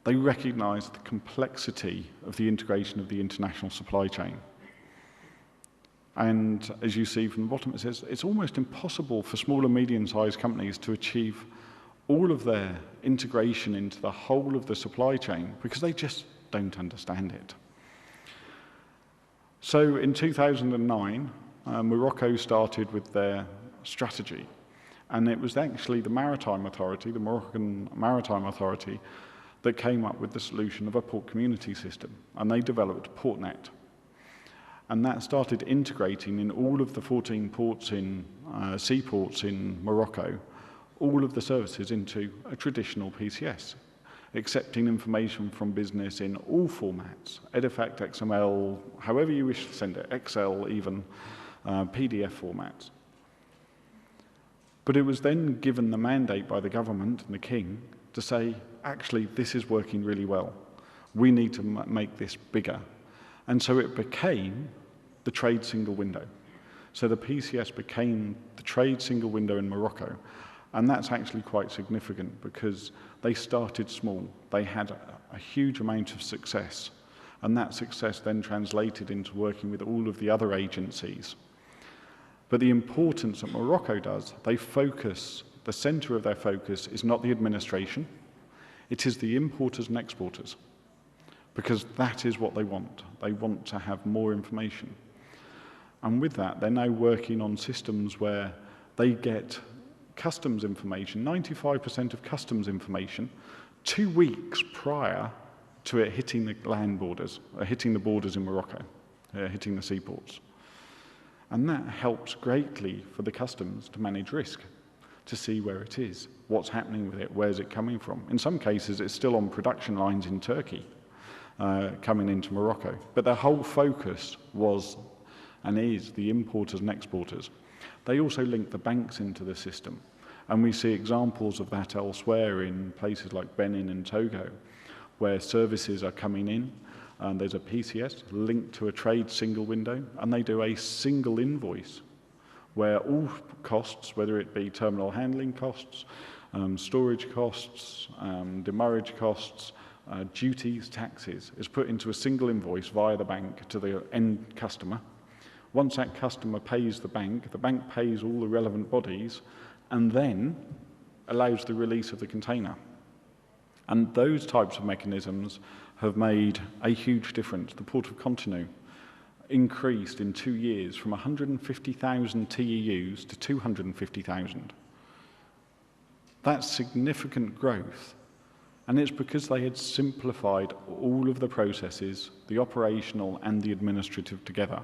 they recognize the complexity of the integration of the international supply chain. And as you see from the bottom, it says it's almost impossible for small and medium-sized companies to achieve all of their integration into the whole of the supply chain because they just don't understand it. So in 2009, Morocco started with their strategy, and it was actually the Maritime Authority, the Moroccan Maritime Authority, that came up with the solution of a port community system, and they developed PortNet. And that started integrating in all of the 14 ports in seaports in Morocco, all of the services into a traditional PCS, accepting information from business in all formats, EDIFACT, XML, however you wish to send it, Excel even, PDF formats. But it was then given the mandate by the government and the king to say, actually, this is working really well. We need to make this bigger. And so it became the trade single window. So the PCS became the trade single window in Morocco. And that's actually quite significant because they started small. They had a huge amount of success. And that success then translated into working with all of the other agencies. But the importance that Morocco does, they focus, the center of their focus is not the administration, it is the importers and exporters. Because that is what they want. They want to have more information. And with that, they're now working on systems where they get customs information, 95% of customs information, 2 weeks prior to it hitting the land borders, or hitting the borders in Morocco, hitting the seaports. And that helps greatly for the customs to manage risk, to see where it is, what's happening with it, where's it coming from. In some cases, it's still on production lines in Turkey, coming into Morocco. But their whole focus was, and is, the importers and exporters. They also link the banks into the system. And we see examples of that elsewhere in places like Benin and Togo, where services are coming in, and there's a PCS linked to a trade single window, and they do a single invoice where all costs, whether it be terminal handling costs, storage costs, demurrage costs, duties, taxes, is put into a single invoice via the bank to the end customer. Once that customer pays the bank pays all the relevant bodies, and then allows the release of the container. And those types of mechanisms have made a huge difference. The Port of Cotonou increased in 2 years from 150,000 TEUs to 250,000. That's significant growth. And it's because they had simplified all of the processes, the operational and the administrative together.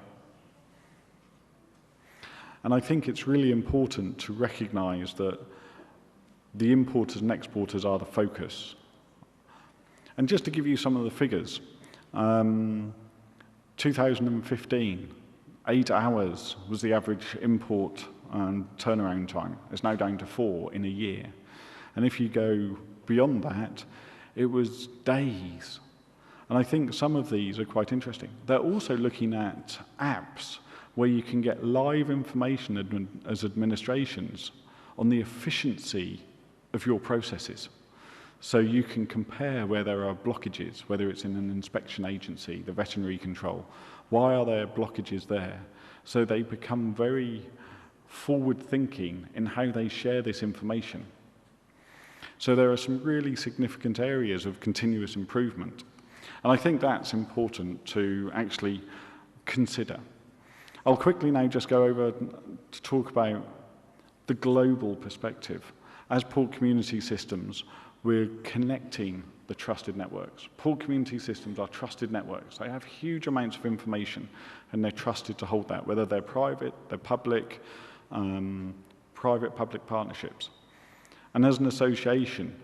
And I think it's really important to recognize that the importers and exporters are the focus. And just to give you some of the figures, 2015, 8 hours was the average import turnaround time. It's now down to 4 in a year. And if you go beyond that, it was days. And I think some of these are quite interesting. They're also looking at apps where you can get live information as administrations on the efficiency of your processes. So you can compare where there are blockages, whether it's in an inspection agency, the veterinary control. Why are there blockages there? So they become very forward-thinking in how they share this information. So there are some really significant areas of continuous improvement. And I think that's important to actually consider. I'll quickly now just go over to talk about the global perspective. As port community systems, we're connecting the trusted networks. Port community systems are trusted networks. They have huge amounts of information, and they're trusted to hold that, whether they're private, they're public, private-public partnerships. And as an association,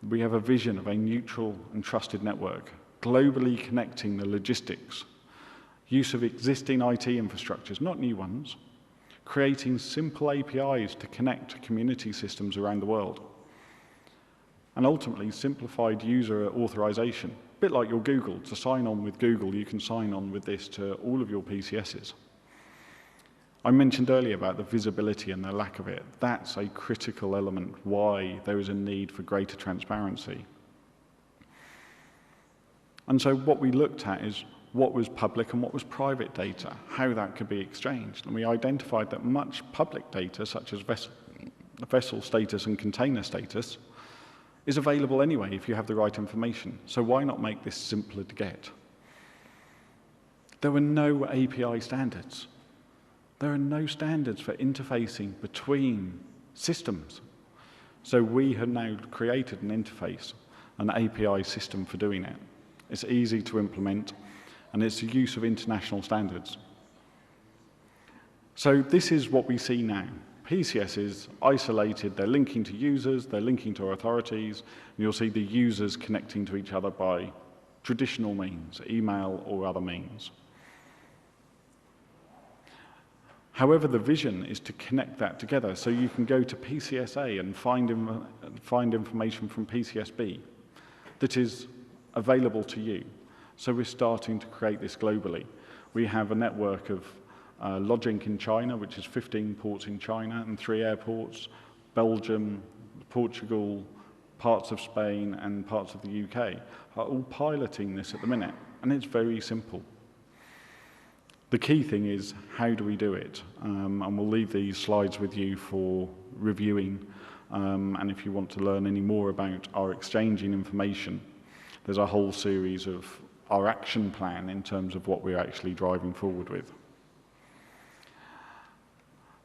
we have a vision of a neutral and trusted network, globally connecting the logistics, use of existing IT infrastructures, not new ones, creating simple APIs to connect to community systems around the world, and ultimately simplified user authorization. A bit like your Google. To sign on with Google, you can sign on with this to all of your PCSs. I mentioned earlier about the visibility and the lack of it. That's a critical element why there is a need for greater transparency. And so what we looked at is what was public and what was private data, how that could be exchanged. And we identified that much public data, such as vessel status and container status, is available anyway if you have the right information. So why not make this simpler to get? There were no API standards. There are no standards for interfacing between systems. So we have now created an interface, an API system for doing it. It's easy to implement, and it's the use of international standards. So this is what we see now. PCS is isolated, they're linking to users, they're linking to authorities, and you'll see the users connecting to each other by traditional means, email or other means. However, the vision is to connect that together, so you can go to PCSA and find information from PCSB that is available to you. So we're starting to create this globally. We have a network of lodging in China, which is 15 ports in China and 3 airports, Belgium, Portugal, parts of Spain and parts of the UK are all piloting this at the minute, and it's very simple. The key thing is, how do we do it? And we'll leave these slides with you for reviewing, and if you want to learn any more about our exchanging information, there's a whole series of our action plan in terms of what we're actually driving forward with.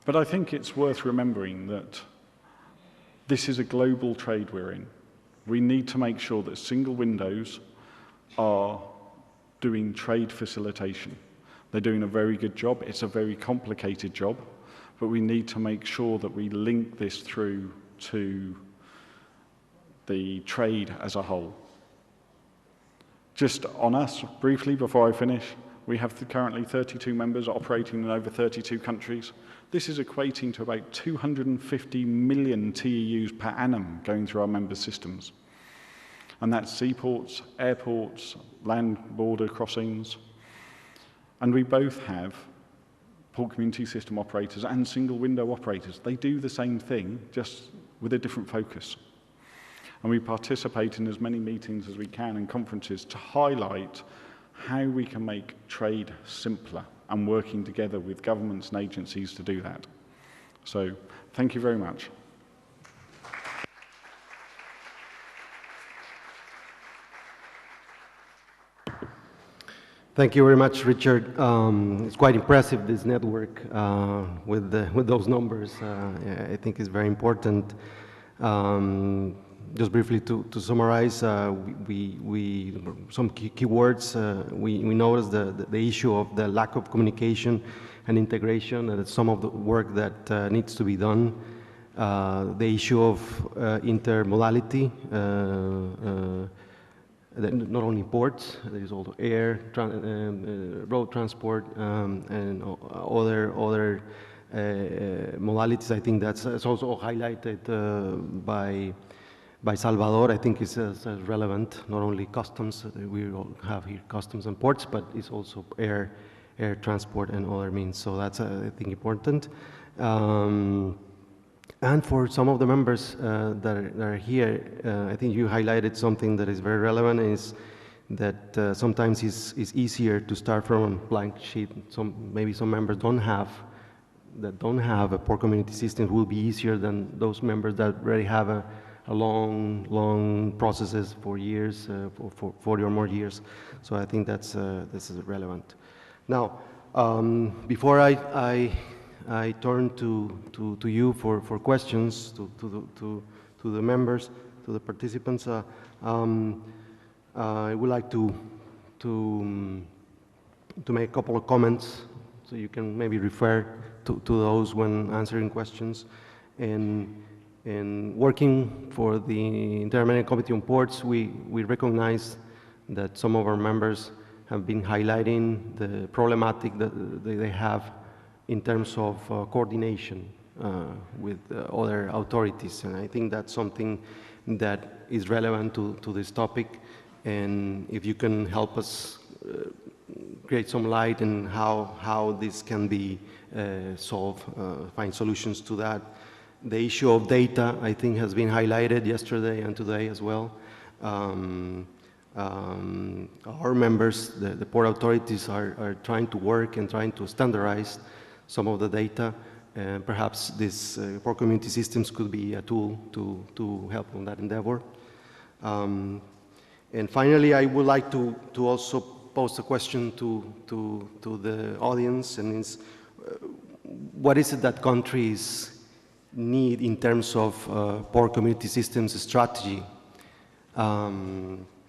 But I think it's worth remembering that this is a global trade we're in. We need to make sure that single windows are doing trade facilitation. They're doing a very good job. It's a very complicated job, but we need to make sure that we link this through to the trade as a whole. Just on us, briefly, before I finish, we have currently 32 members operating in over 32 countries. This is equating to about 250 million TEUs per annum going through our member systems. And that's seaports, airports, land border crossings. And we both have port community system operators and single window operators. They do the same thing, just with a different focus. And we participate in as many meetings as we can and conferences to highlight how we can make trade simpler and working together with governments and agencies to do that. So, thank you very much. Thank you very much, Richard. It's quite impressive, this network with those numbers. I think it's very important. Just briefly to summarize, some key words. We noticed the issue of the lack of communication and integration, and it's some of the work that needs to be done. The issue of intermodality, not only ports, there is also air, road transport, and other modalities. I think that's also highlighted by Salvador. I think it's relevant, not only customs, we all have here customs and ports, but it's also air transport and other means. So that's, I think, important. And for some of the members that are here, I think you highlighted something that is very relevant, is that sometimes it's easier to start from a blank sheet. Maybe some members don't have a port community system. It will be easier than those members that already have a long processes for years, for 40 or more years. So I think this is relevant. Now, before I turn to you for questions, to the members, to the participants, I would like to make a couple of comments, so you can maybe refer to those when answering questions. And working for the Inter-American Committee on Ports, we recognize that some of our members have been highlighting the problematic that they have in terms of coordination with other authorities. And I think that's something that is relevant to this topic. And if you can help us create some light in how this can be solved, find solutions to that. The issue of data, I think, has been highlighted yesterday and today as well. Our members, the port authorities, are trying to work and trying to standardize some of the data, and perhaps this port community systems could be a tool to help on that endeavor. And finally, I would like to also pose a question to the audience, and it's what is it that countries need in terms of port community systems strategy?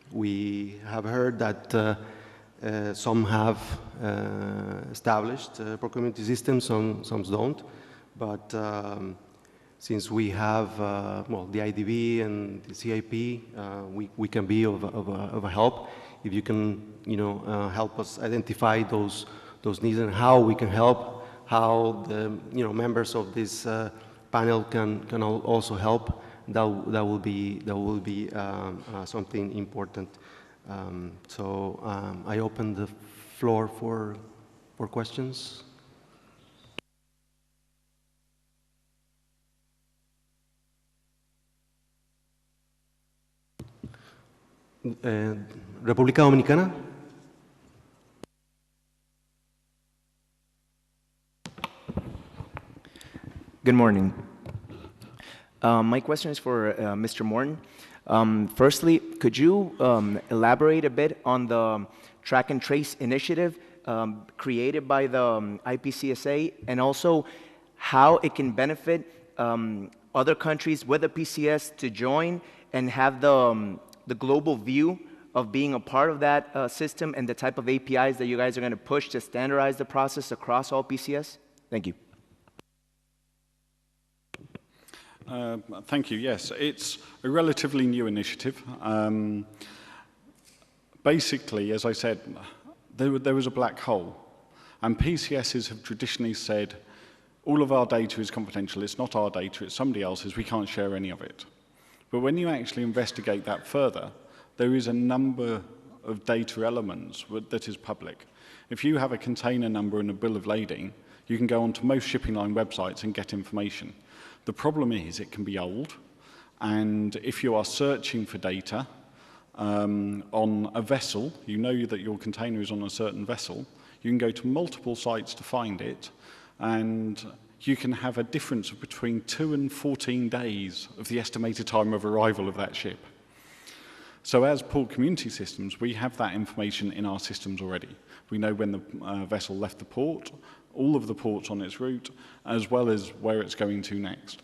We have heard that Some have established procurement systems, some don't, but since we have well, the IDB and the CIP, we can be of a help. If you can, help us identify those needs and how we can help, how the members of this panel can also help, that will be something important. So I open the floor for questions. República Dominicana. Good morning. My question is for Mr. Morton. Firstly, could you elaborate a bit on the track and trace initiative created by the IPCSA, and also how it can benefit other countries with the PCS to join and have the global view of being a part of that system, and the type of APIs that you guys are going to push to standardize the process across all PCS? Thank you. Thank you. Yes, it's a relatively new initiative. Basically, as I said, there was a black hole, and PCSs have traditionally said, all of our data is confidential, it's not our data, it's somebody else's, we can't share any of it. But when you actually investigate that further, there is a number of data elements that is public. If you have a container number and a bill of lading, you can go onto most shipping line websites and get information. The problem is it can be old, and if you are searching for data on a vessel, you know that your container is on a certain vessel, you can go to multiple sites to find it, and you can have a difference of between 2 and 14 days of the estimated time of arrival of that ship. So as port community systems, we have that information in our systems already. We know when the vessel left the port, all of the ports on its route, as well as where it's going to next.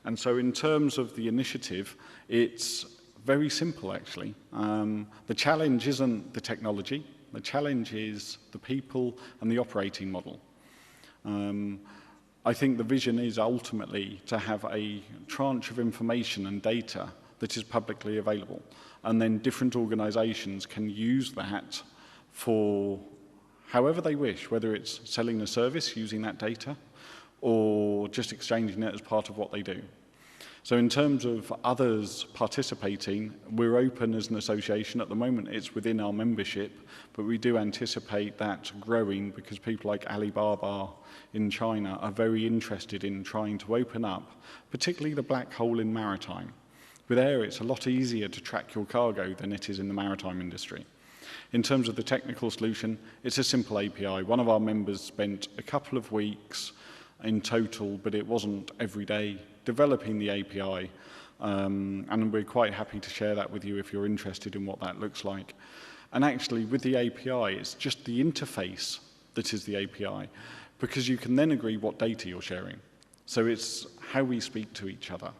And so in terms of the initiative, it's very simple, actually. The challenge isn't the technology. The challenge is the people and the operating model. I think the vision is ultimately to have a tranche of information and data that is publicly available. And then different organizations can use that for however they wish, whether it's selling a service using that data or just exchanging it as part of what they do. So in terms of others participating, we're open as an association. At the moment, it's within our membership, but we do anticipate that growing because people like Alibaba in China are very interested in trying to open up, particularly the black hole in maritime. With air, it's a lot easier to track your cargo than it is in the maritime industry. In terms of the technical solution, it's a simple API. One of our members spent a couple of weeks in total, but it wasn't every day, developing the API. And we're quite happy to share that with you if you're interested in what that looks like. And actually, with the API, it's just the interface that is the API, because you can then agree what data you're sharing. So it's how we speak to each other.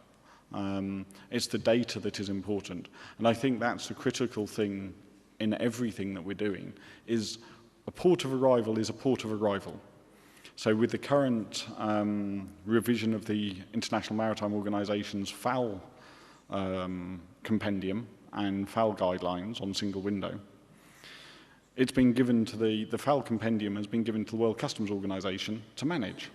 It's the data that is important. And I think that's the critical thing in everything that we're doing, is a port of arrival is a port of arrival. So with the current revision of the International Maritime Organization's FAL compendium and FAL guidelines on single window, it's been given to the FAL compendium has been given to the World Customs Organization to manage.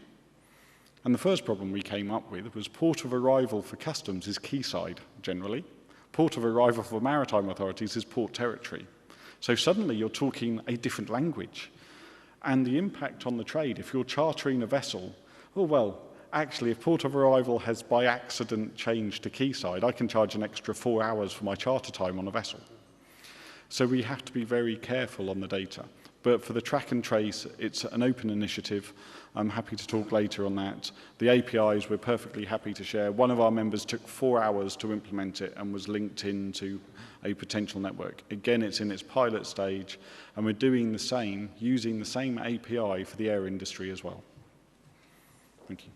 And the first problem we came up with was port of arrival for customs is quayside, generally. Port of arrival for maritime authorities is port territory. So suddenly you're talking a different language. And the impact on the trade, if you're chartering a vessel, oh, well, actually, if port of arrival has by accident changed to quayside, I can charge an extra 4 hours for my charter time on a vessel. So we have to be very careful on the data. But for the track and trace, it's an open initiative. I'm happy to talk later on that. The APIs we're perfectly happy to share. One of our members took 4 hours to implement it and was linked into a potential network. Again, it's in its pilot stage, and we're doing the same, using the same API for the air industry as well. Thank you.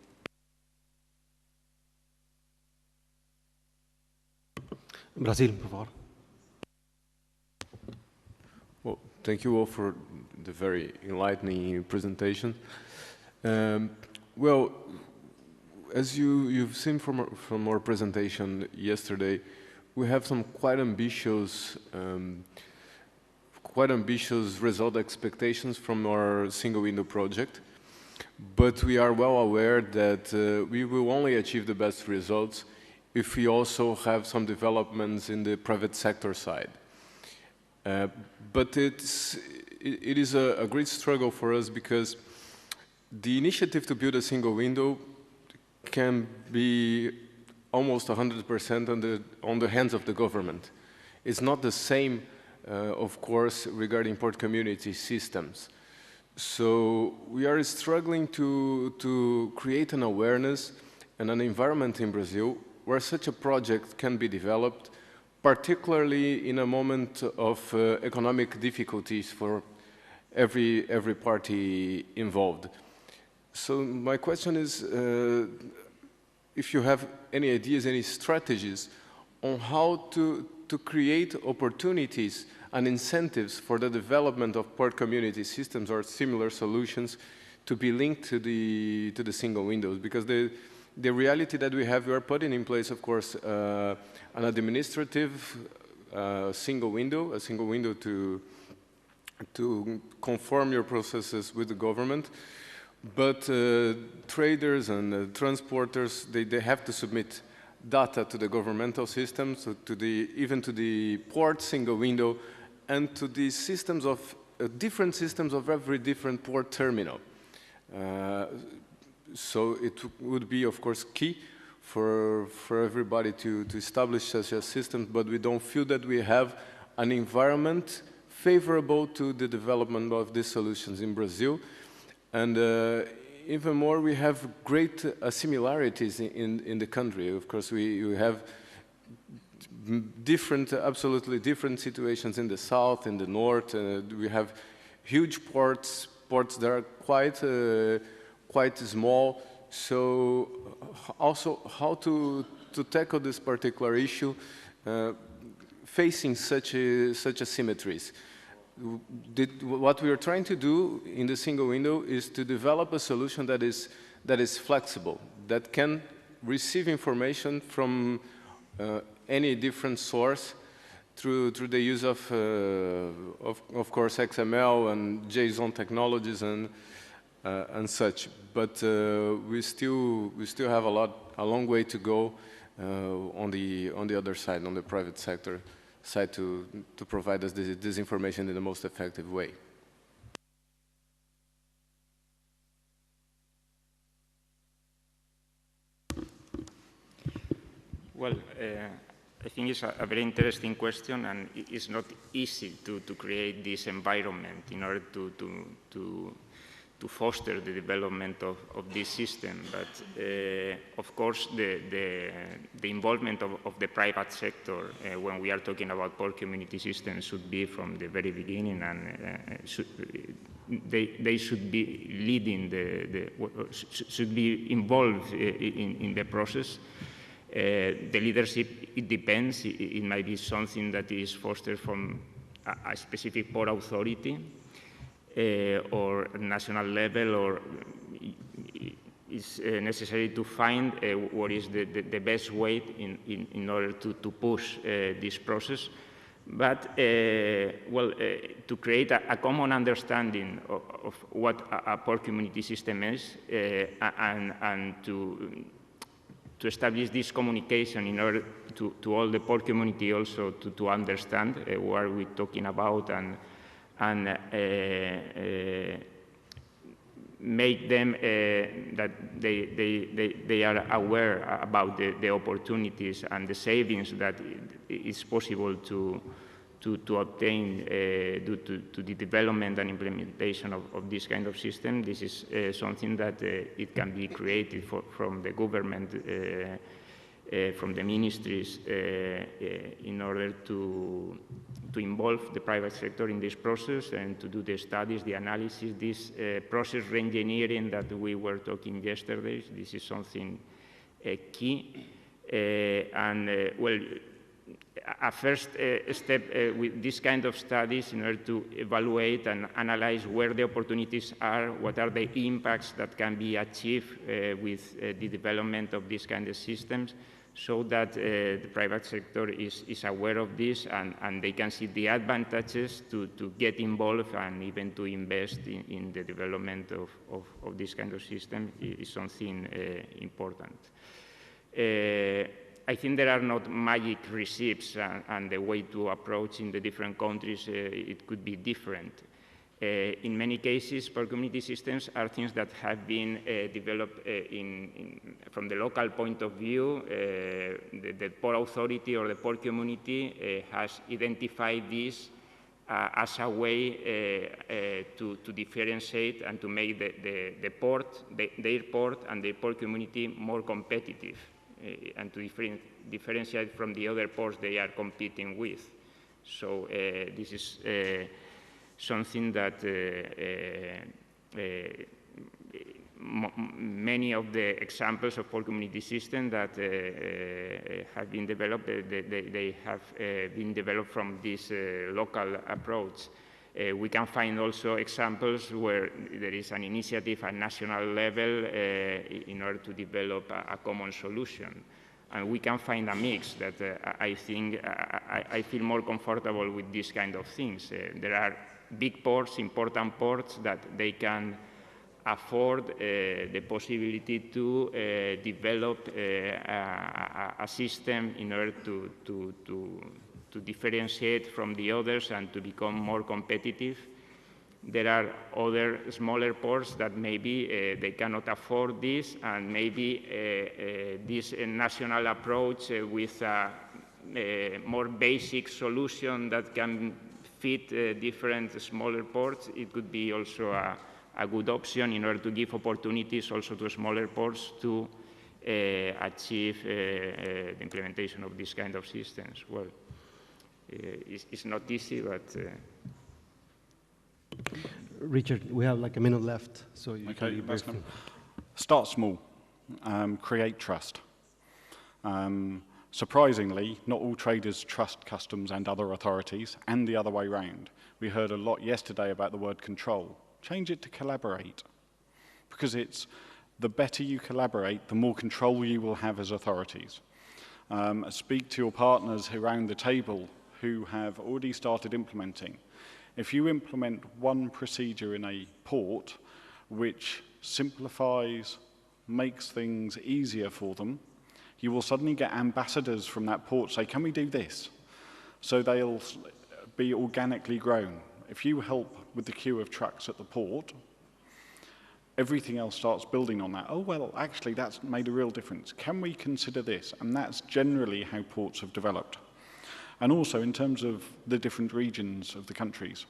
Brasil, por favor. Well, Thank you all for the very enlightening presentation. Well, as you've seen from our presentation yesterday, we have some quite ambitious result expectations from our single window project, but we are well aware that we will only achieve the best results if we also have some developments in the private sector side. But it is a great struggle for us because the initiative to build a single window can be almost 100% on the hands of the government. It's not the same, of course, regarding port community systems. So we are struggling to create an awareness and an environment in Brazil where such a project can be developed, particularly in a moment of economic difficulties for every party involved. So my question is, if you have any ideas, any strategies on how to create opportunities and incentives for the development of port community systems or similar solutions to be linked to the single windows, because the reality that we have, we are putting in place, of course, an administrative single window to conform your processes with the government. But traders and transporters, they have to submit data to the governmental system, so even to the port single window, and to the systems of different systems of every different port terminal. So it would be, of course, key for everybody to establish such a system, but we don't feel that we have an environment favorable to the development of these solutions in Brazil. And even more, we have great similarities in the country. Of course, we have absolutely different situations in the south, in the north. We have huge ports that are quite small. So also how to tackle this particular issue facing such asymmetries. What we are trying to do in the single window is to develop a solution that is flexible, that can receive information from any different source through the use of course, XML and JSON technologies and such. But we still have a long way to go on the other side, on the private sector side, to provide us this information in the most effective way. Well, I think it's a very interesting question, and it's not easy to create this environment in order to foster the development of this system. But of course, the involvement of the private sector when we are talking about port community systems should be from the very beginning, and they should be leading should be involved in the process. The leadership, it depends. It might be something that is fostered from a specific port authority, or national level, or it's necessary to find what is the best way in order to push this process. But, well, to create a common understanding of what a port community system is, and to establish this communication in order to all the port community also to understand what we're talking about, and make them that they are aware about the opportunities and the savings that is possible to obtain due to the development and implementation of this kind of system. This is something that it can be created from the government, from the ministries, in order to involve the private sector in this process and to do the studies, the analysis, this process re-engineering that we were talking yesterday. This is something key. Well, a first step with this kind of studies in order to evaluate and analyze where the opportunities are, what are the impacts that can be achieved with the development of these kind of systems, so that the private sector is aware of this and they can see the advantages to get involved and even to invest in the development of this kind of system is something important. I think there are not magic recipes and the way to approach in the different countries, it could be different. In many cases, port community systems are things that have been developed from the local point of view. The port authority or the port community has identified this as a way to differentiate and to make the port, their port and the port community more competitive and to differentiate from the other ports they are competing with. So this is something that many of the examples of port community systems that have been developed, they have been developed from this local approach. We can find also examples where there is an initiative at national level in order to develop a common solution. And we can find a mix that I think I feel more comfortable with these kind of things. There are big ports, important ports, that they can afford the possibility to develop a system in order to differentiate from the others and to become more competitive. There are other smaller ports that maybe they cannot afford this, and maybe this national approach with a more basic solution that can fit different smaller ports, it could be also a good option in order to give opportunities also to smaller ports to achieve the implementation of this kind of systems. Well, it's not easy, but... Richard, we have like a minute left, so you Okay, can be brief. Start small, create trust. Surprisingly, not all traders trust customs and other authorities, and the other way round. We heard a lot yesterday about the word control. Change it to collaborate, because it's the better you collaborate, the more control you will have as authorities. Speak to your partners around the table who have already started implementing. If you implement one procedure in a port which simplifies, makes things easier for them, you will suddenly get ambassadors from that port say, can we do this? So they'll be organically grown. If you help with the queue of trucks at the port, everything else starts building on that. Oh, well, actually, that's made a real difference. Can we consider this? And that's generally how ports have developed. And also, in terms of the different regions of the countries,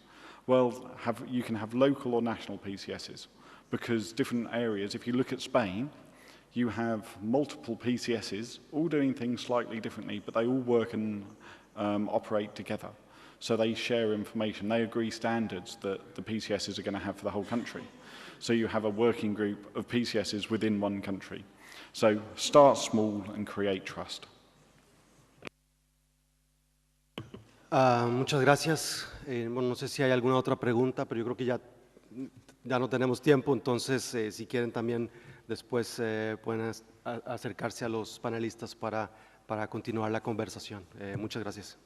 well, you can have local or national PCSs, because different areas, if you look at Spain, you have multiple PCSs, all doing things slightly differently, but they all work and operate together. So they share information. They agree standards that the PCSs are going to have for the whole country. So you have a working group of PCSs within one country. So start small and create trust. Muchas gracias. Bueno, no sé si hay alguna otra pregunta, pero yo creo que ya no tenemos tiempo, entonces si quieren también después pueden acercarse a los panelistas para continuar la conversación. Muchas gracias.